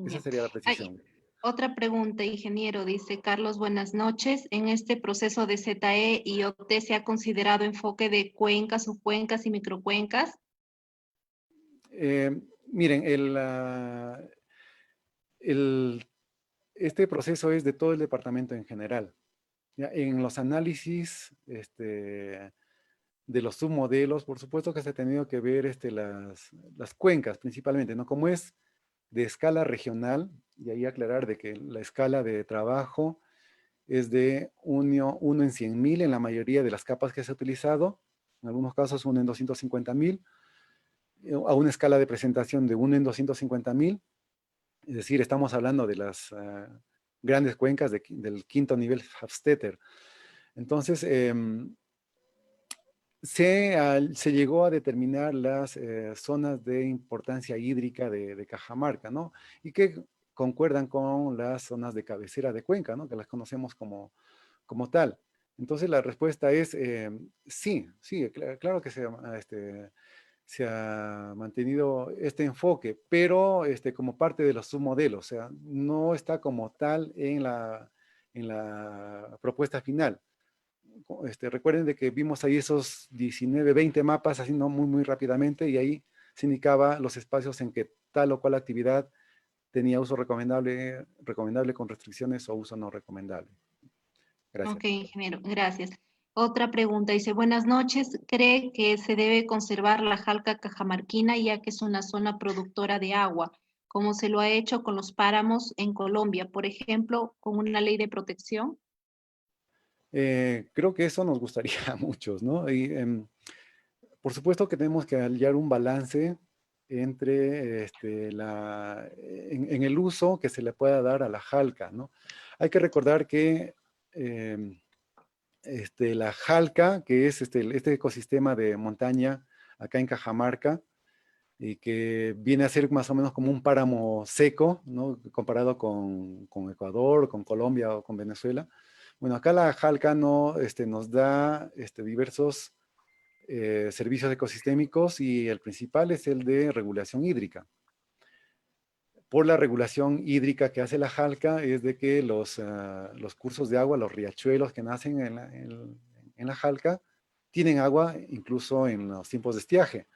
Esa Ya. sería la Hay precisión. otra pregunta, ingeniero. Dice Carlos, buenas noches. En este proceso de ZE y OT se ha considerado enfoque de cuencas, subcuencas y microcuencas. Miren, el- este proceso es de todo el departamento en general. ¿Ya? En los análisis de los submodelos, por supuesto que se ha tenido que ver las cuencas principalmente, ¿no? Como es de escala regional, y ahí aclarar de que la escala de trabajo es de 1 en 100.000 en la mayoría de las capas que se ha utilizado, en algunos casos 1 en 250.000, a una escala de presentación de 1 en 250.000, es decir, estamos hablando de las grandes cuencas del quinto nivel Hofstetter. Entonces, se llegó a determinar las zonas de importancia hídrica de Cajamarca, ¿no? Y que concuerdan con las zonas de cabecera de cuenca, ¿no? Que las conocemos como tal. Entonces la respuesta es sí, sí, claro que se ha mantenido este enfoque, pero como parte de los submodelos, o sea, no está como tal en la propuesta final. Recuerden de que vimos ahí esos 19, 20 mapas haciendo muy rápidamente y ahí se indicaba los espacios en que tal o cual actividad tenía uso recomendable con restricciones o uso no recomendable. Gracias. Ok, ingeniero, gracias. Otra pregunta dice, buenas noches. ¿Cree que se debe conservar la jalca cajamarquina ya que es una zona productora de agua, como se lo ha hecho con los páramos en Colombia, por ejemplo, con una ley de protección? Creo que eso nos gustaría a muchos, ¿no? Y, por supuesto que tenemos que hallar un balance entre en el uso que se le pueda dar a la jalca, ¿no? Hay que recordar que la jalca, que es este ecosistema de montaña acá en Cajamarca, y que viene a ser más o menos como un páramo seco, ¿no? Comparado con Ecuador, con Colombia o con Venezuela. Bueno, acá la jalca no, nos da diversos servicios ecosistémicos y el principal es el de regulación hídrica. Por la regulación hídrica que hace la jalca es de que los cursos de agua, los riachuelos que nacen en la jalca, tienen agua incluso en los tiempos de estiaje.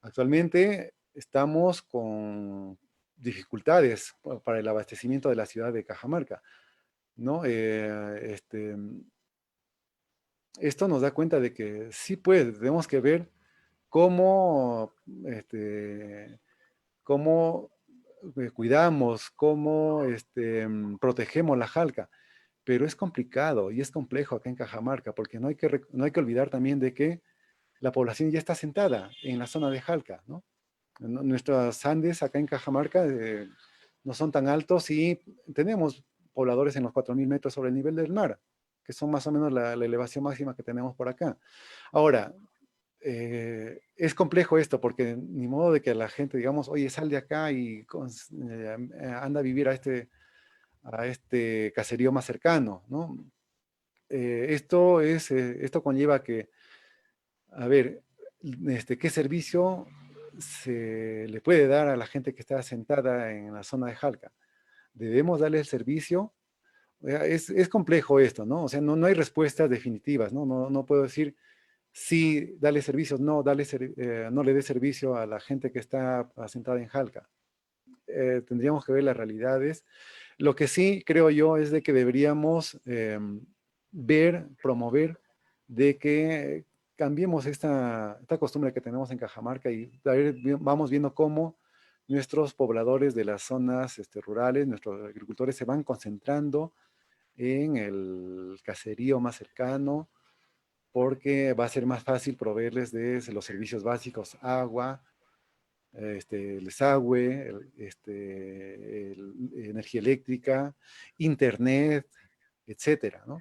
Actualmente estamos con dificultades para el abastecimiento de la ciudad de Cajamarca, ¿no? Esto nos da cuenta de que sí, pues, tenemos que ver cómo, cómo cuidamos, cómo protegemos la jalca. Pero es complicado y es complejo acá en Cajamarca, porque no hay que olvidar también de que la población ya está asentada en la zona de Jalca, ¿no? Nuestros Andes acá en Cajamarca no son tan altos y tenemos pobladores en los 4.000 metros sobre el nivel del mar, que son más o menos la elevación máxima que tenemos por acá. Ahora, es complejo esto porque ni modo de que la gente digamos, oye, sal de acá y anda a vivir a este caserío más cercano, ¿no? Esto conlleva que, a ver, ¿qué servicio se le puede dar a la gente que está sentada en la zona de Jalca? ¿Debemos darle el servicio? Es complejo esto, ¿no? O sea, no hay respuestas definitivas, ¿no? No puedo decir, sí, dale servicios, no, no le dé servicio a la gente que está asentada en Jalca. Tendríamos que ver las realidades. Lo que sí creo yo es de que deberíamos promover, de que cambiemos esta costumbre que tenemos en Cajamarca y vamos viendo cómo nuestros pobladores de las zonas rurales, nuestros agricultores se van concentrando en el caserío más cercano, porque va a ser más fácil proveerles de los servicios básicos, agua, el desagüe, energía eléctrica, internet, etcétera, ¿no?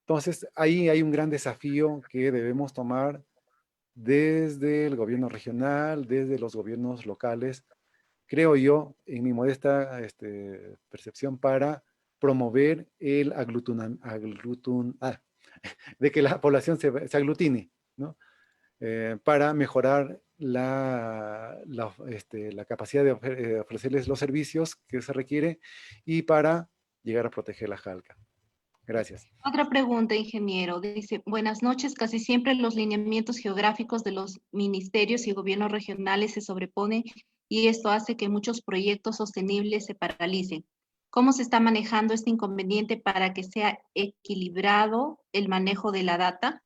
Entonces, ahí hay un gran desafío que debemos tomar desde el gobierno regional, desde los gobiernos locales, creo yo, en mi modesta percepción, para promover de que la población se aglutine, ¿no? Para mejorar la capacidad de ofrecerles los servicios que se requiere y para llegar a proteger la jalca. Gracias. Otra pregunta, ingeniero. Dice, buenas noches. Casi siempre los lineamientos geográficos de los ministerios y gobiernos regionales se sobreponen y esto hace que muchos proyectos sostenibles se paralicen. ¿Cómo se está manejando este inconveniente para que sea equilibrado el manejo de la data?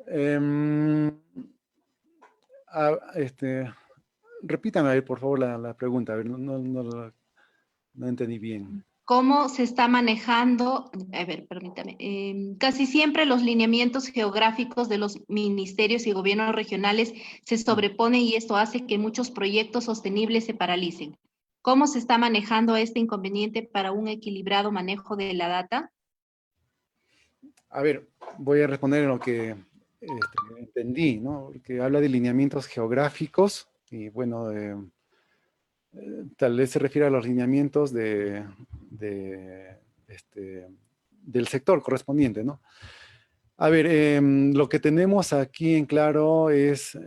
Em, repítame, a ver, por favor, la pregunta. A ver, no entendí bien. ¿Cómo se está manejando? A ver, permítame. Casi siempre los lineamientos geográficos de los ministerios y gobiernos regionales se sobreponen y esto hace que muchos proyectos sostenibles se paralicen. ¿Cómo se está manejando este inconveniente para un equilibrado manejo de la data? A ver, voy a responder en lo que entendí, ¿no? Porque habla de lineamientos geográficos y bueno, tal vez se refiere a los lineamientos del sector correspondiente, ¿no? A ver, lo que tenemos aquí en claro es,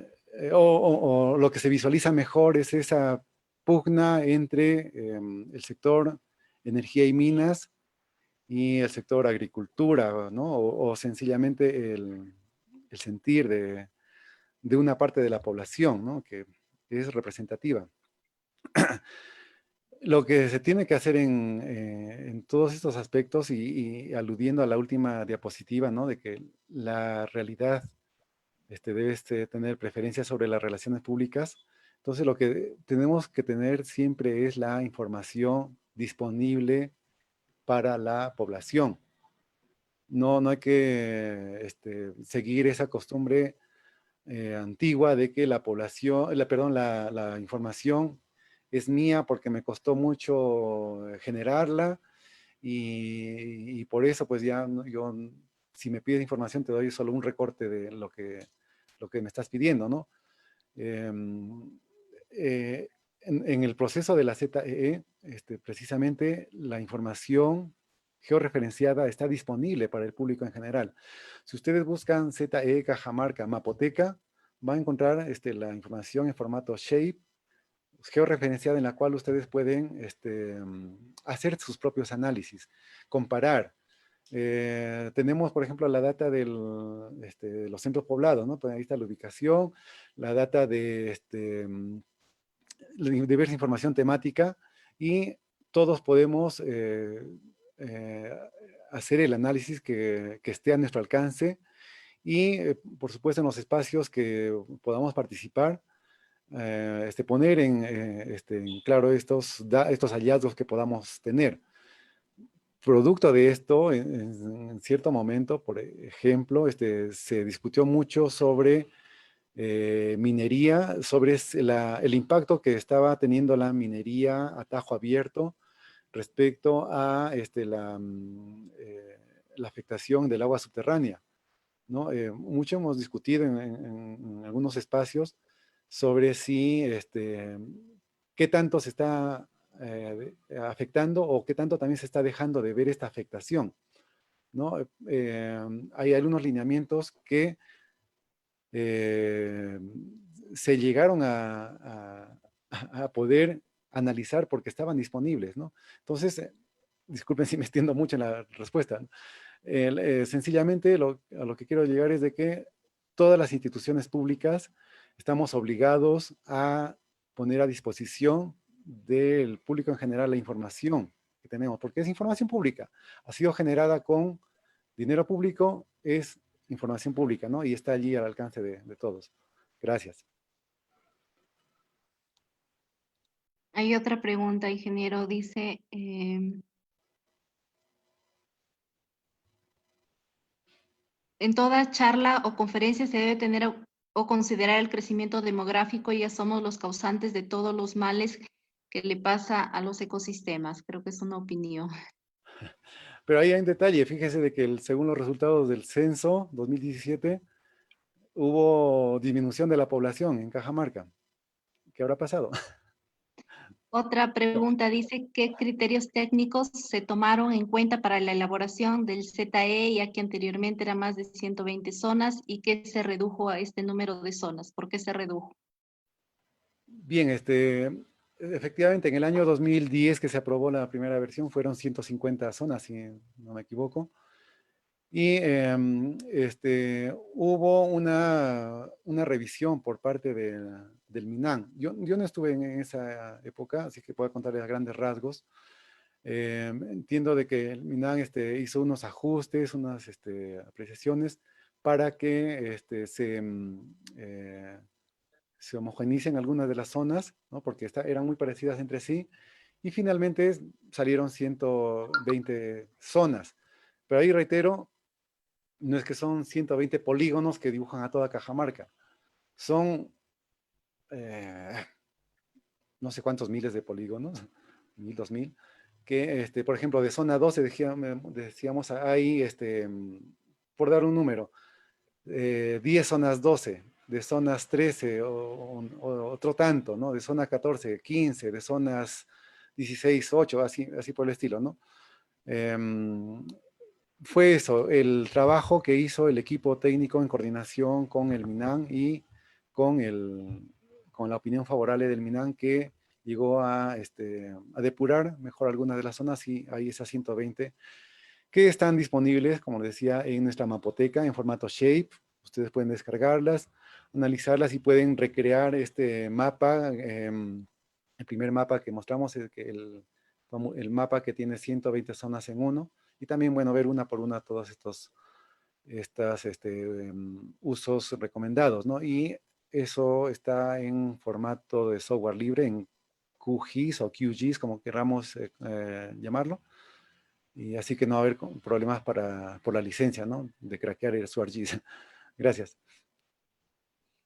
o lo que se visualiza mejor es esa pugna entre el sector energía y minas y el sector agricultura, ¿no? O sencillamente el sentir de una parte de la población, ¿no? Que es representativa. Lo que se tiene que hacer en todos estos aspectos y aludiendo a la última diapositiva, ¿no? De que la realidad debe tener preferencia sobre las relaciones públicas. Entonces, lo que tenemos que tener siempre es la información disponible para la población. No, no hay que seguir esa costumbre antigua de que la población, perdón, la información es mía porque me costó mucho generarla y por eso pues ya yo, si me pides información te doy solo un recorte de lo que me estás pidiendo, ¿no? Em, en el proceso de la ZEE, precisamente la información georreferenciada está disponible para el público en general. Si ustedes buscan ZEE Cajamarca Mapoteca, van a encontrar la información en formato shape, georreferenciada en la cual ustedes pueden hacer sus propios análisis, comparar. Tenemos, por ejemplo, la data de los centros poblados, ¿no? Pues ahí está la ubicación, la data de diversa información temática y todos podemos eh, hacer el análisis que esté a nuestro alcance y, por supuesto, en los espacios que podamos participar, poner en claro estos hallazgos que podamos tener. Producto de esto, en cierto momento, por ejemplo, se discutió mucho sobre minería, sobre el impacto que estaba teniendo la minería a tajo abierto respecto a la afectación del agua subterránea, ¿no? Mucho hemos discutido en algunos espacios sobre si, qué tanto se está afectando o qué tanto también se está dejando de ver esta afectación, ¿no? Hay algunos lineamientos que eh, se llegaron a poder analizar porque estaban disponibles, ¿no? Entonces, disculpen si me extiendo mucho en la respuesta, ¿no? Sencillamente a lo que quiero llegar es de que todas las instituciones públicas estamos obligados a poner a disposición del público en general la información que tenemos, porque es información pública, ha sido generada con dinero público, es información pública, ¿no? Y está allí al alcance de todos. Gracias. Hay otra pregunta, ingeniero. Dice, en toda charla o conferencia se debe tener o considerar el crecimiento demográfico, ya somos los causantes de todos los males que le pasa a los ecosistemas. Creo que es una opinión. Pero ahí hay un detalle, fíjese de que según los resultados del censo 2017, hubo disminución de la población en Cajamarca. ¿Qué habrá pasado? Otra pregunta dice, ¿qué criterios técnicos se tomaron en cuenta para la elaboración del ZE, ya que anteriormente era más de 120 zonas y qué se redujo a este número de zonas? ¿Por qué se redujo? Bien, efectivamente, en el año 2010 que se aprobó la primera versión fueron 150 zonas, si no me equivoco. Y hubo una revisión por parte del MINAN. Yo no estuve en esa época, así que puedo contarles a grandes rasgos. Entiendo de que el MINAN hizo unos ajustes, unas apreciaciones para que se homogeneicen algunas de las zonas, ¿no? Porque eran muy parecidas entre sí, y finalmente salieron 120 zonas. Pero ahí reitero, no es que son 120 polígonos que dibujan a toda Cajamarca, son eh, no sé cuántos miles de polígonos, 1000, 2000, que, por ejemplo, de zona 12 decíamos ahí, por dar un número, 10 zonas 12, de zonas 13 o otro tanto, ¿no? De zona 14, 15, de zonas 16, 8, así por el estilo, ¿no? Fue eso, el trabajo que hizo el equipo técnico en coordinación con el MINAN y con, con la opinión favorable del MINAN que llegó a depurar mejor algunas de las zonas y ahí esas 120. que están disponibles, como decía, en nuestra mapoteca en formato Shape. Ustedes pueden descargarlas, analizarlas y pueden recrear este mapa. El primer mapa que mostramos es el mapa que tiene 120 zonas en uno. Y también, bueno, ver una por una todos estos usos recomendados, ¿no? Y eso está en formato de software libre, en QGIS o QGIS, como queramos llamarlo. Y así que no va a haber problemas por la licencia, ¿no? De craquear el SWARGIS. Gracias.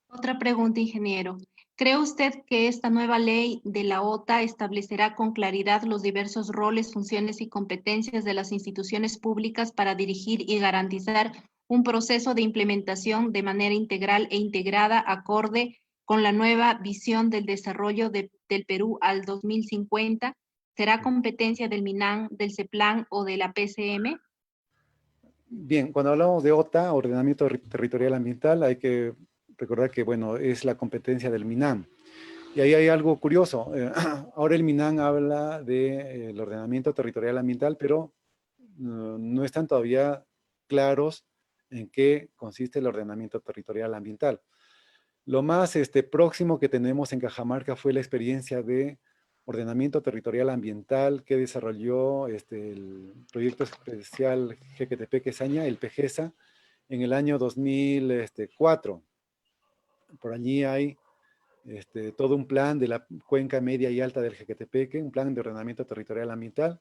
Otra pregunta, ingeniero. ¿Cree usted que esta nueva ley de la OTA establecerá con claridad los diversos roles, funciones y competencias de las instituciones públicas para dirigir y garantizar un proceso de implementación de manera integral e integrada acorde con la nueva visión del desarrollo del Perú al 2050? ¿Será competencia del MINAN, del CEPLAN o de la PCM? Bien, cuando hablamos de OTA, Ordenamiento Territorial Ambiental, hay que recordar que, bueno, es la competencia del MINAM. Y ahí hay algo curioso. Ahora el MINAM habla del ordenamiento territorial ambiental, pero no están todavía claros en qué consiste el ordenamiento territorial ambiental. Lo más próximo que tenemos en Cajamarca fue la experiencia de ordenamiento territorial ambiental que desarrolló el proyecto especial Jequetepeque-Saña, el PGESA, en el año 2004. Por allí hay todo un plan de la cuenca media y alta del Jequetepeque, un plan de ordenamiento territorial ambiental,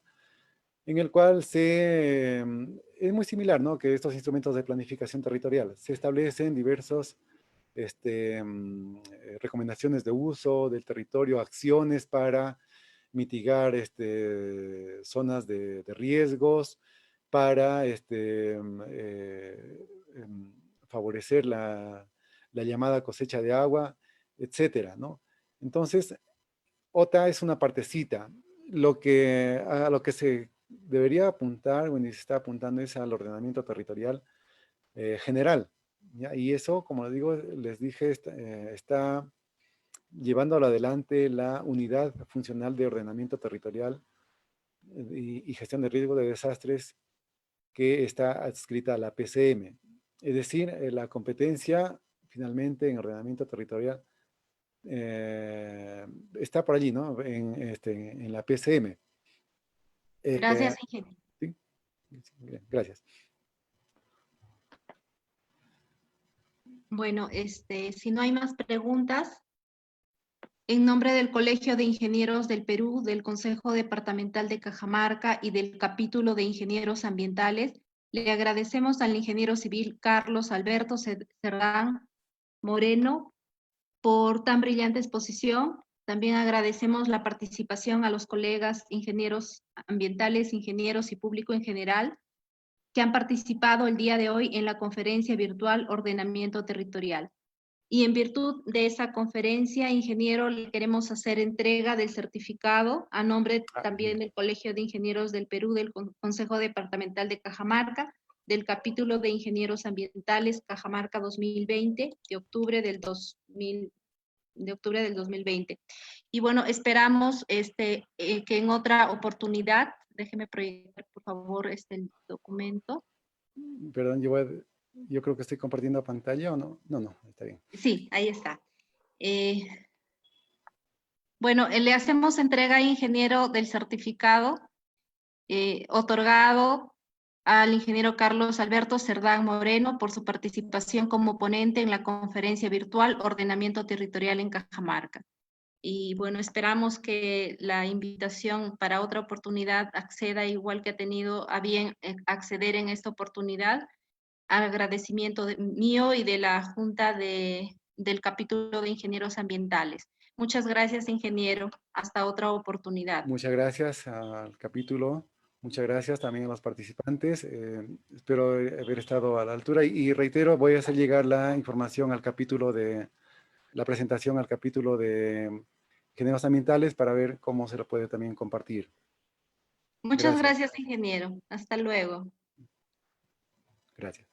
en el cual es muy similar, ¿no?, que estos instrumentos de planificación territorial. Se establecen diversos recomendaciones de uso del territorio, acciones para mitigar zonas de riesgos, para favorecer la llamada cosecha de agua, etcétera, ¿no? Entonces, OTA es una partecita. A lo que se debería apuntar, bueno, y se está apuntando es al ordenamiento territorial general, ¿ya? Y eso, como digo, les dije, está llevando adelante la unidad funcional de ordenamiento territorial y gestión de riesgo de desastres que está adscrita a la PCM. Es decir, la competencia finalmente en ordenamiento territorial está por allí, ¿no? En la PCM. Gracias, ingeniero. ¿Sí? Bien, gracias. Bueno, si no hay más preguntas, en nombre del Colegio de Ingenieros del Perú, del Consejo Departamental de Cajamarca y del Capítulo de Ingenieros Ambientales, le agradecemos al ingeniero civil Carlos Alberto Cerdán Moreno por tan brillante exposición. También agradecemos la participación a los colegas ingenieros ambientales, ingenieros y público en general que han participado el día de hoy en la conferencia virtual Ordenamiento Territorial. Y en virtud de esa conferencia, ingeniero, le queremos hacer entrega del certificado a nombre también del Colegio de Ingenieros del Perú, del Consejo Departamental de Cajamarca, del capítulo de Ingenieros Ambientales Cajamarca 2020, de octubre del 2020. Y bueno, esperamos que en otra oportunidad, déjeme proyectar por favor el documento. Perdón, yo creo que estoy compartiendo pantalla o no. No, no, está bien. Sí, ahí está. Bueno, le hacemos entrega, ingeniero, del certificado otorgado al ingeniero Carlos Alberto Cerdán Moreno por su participación como ponente en la conferencia virtual Ordenamiento Territorial en Cajamarca. Y bueno, esperamos que la invitación para otra oportunidad acceda igual que ha tenido a bien acceder en esta oportunidad. Agradecimiento mío y de la Junta del Capítulo de Ingenieros Ambientales. Muchas gracias, ingeniero. Hasta otra oportunidad. Muchas gracias al capítulo. Muchas gracias también a los participantes. Espero haber estado a la altura y reitero, voy a hacer llegar la información al capítulo la presentación al capítulo de ingenieros ambientales para ver cómo se lo puede también compartir. Muchas Gracias. gracias, ingeniero. Hasta luego. Gracias.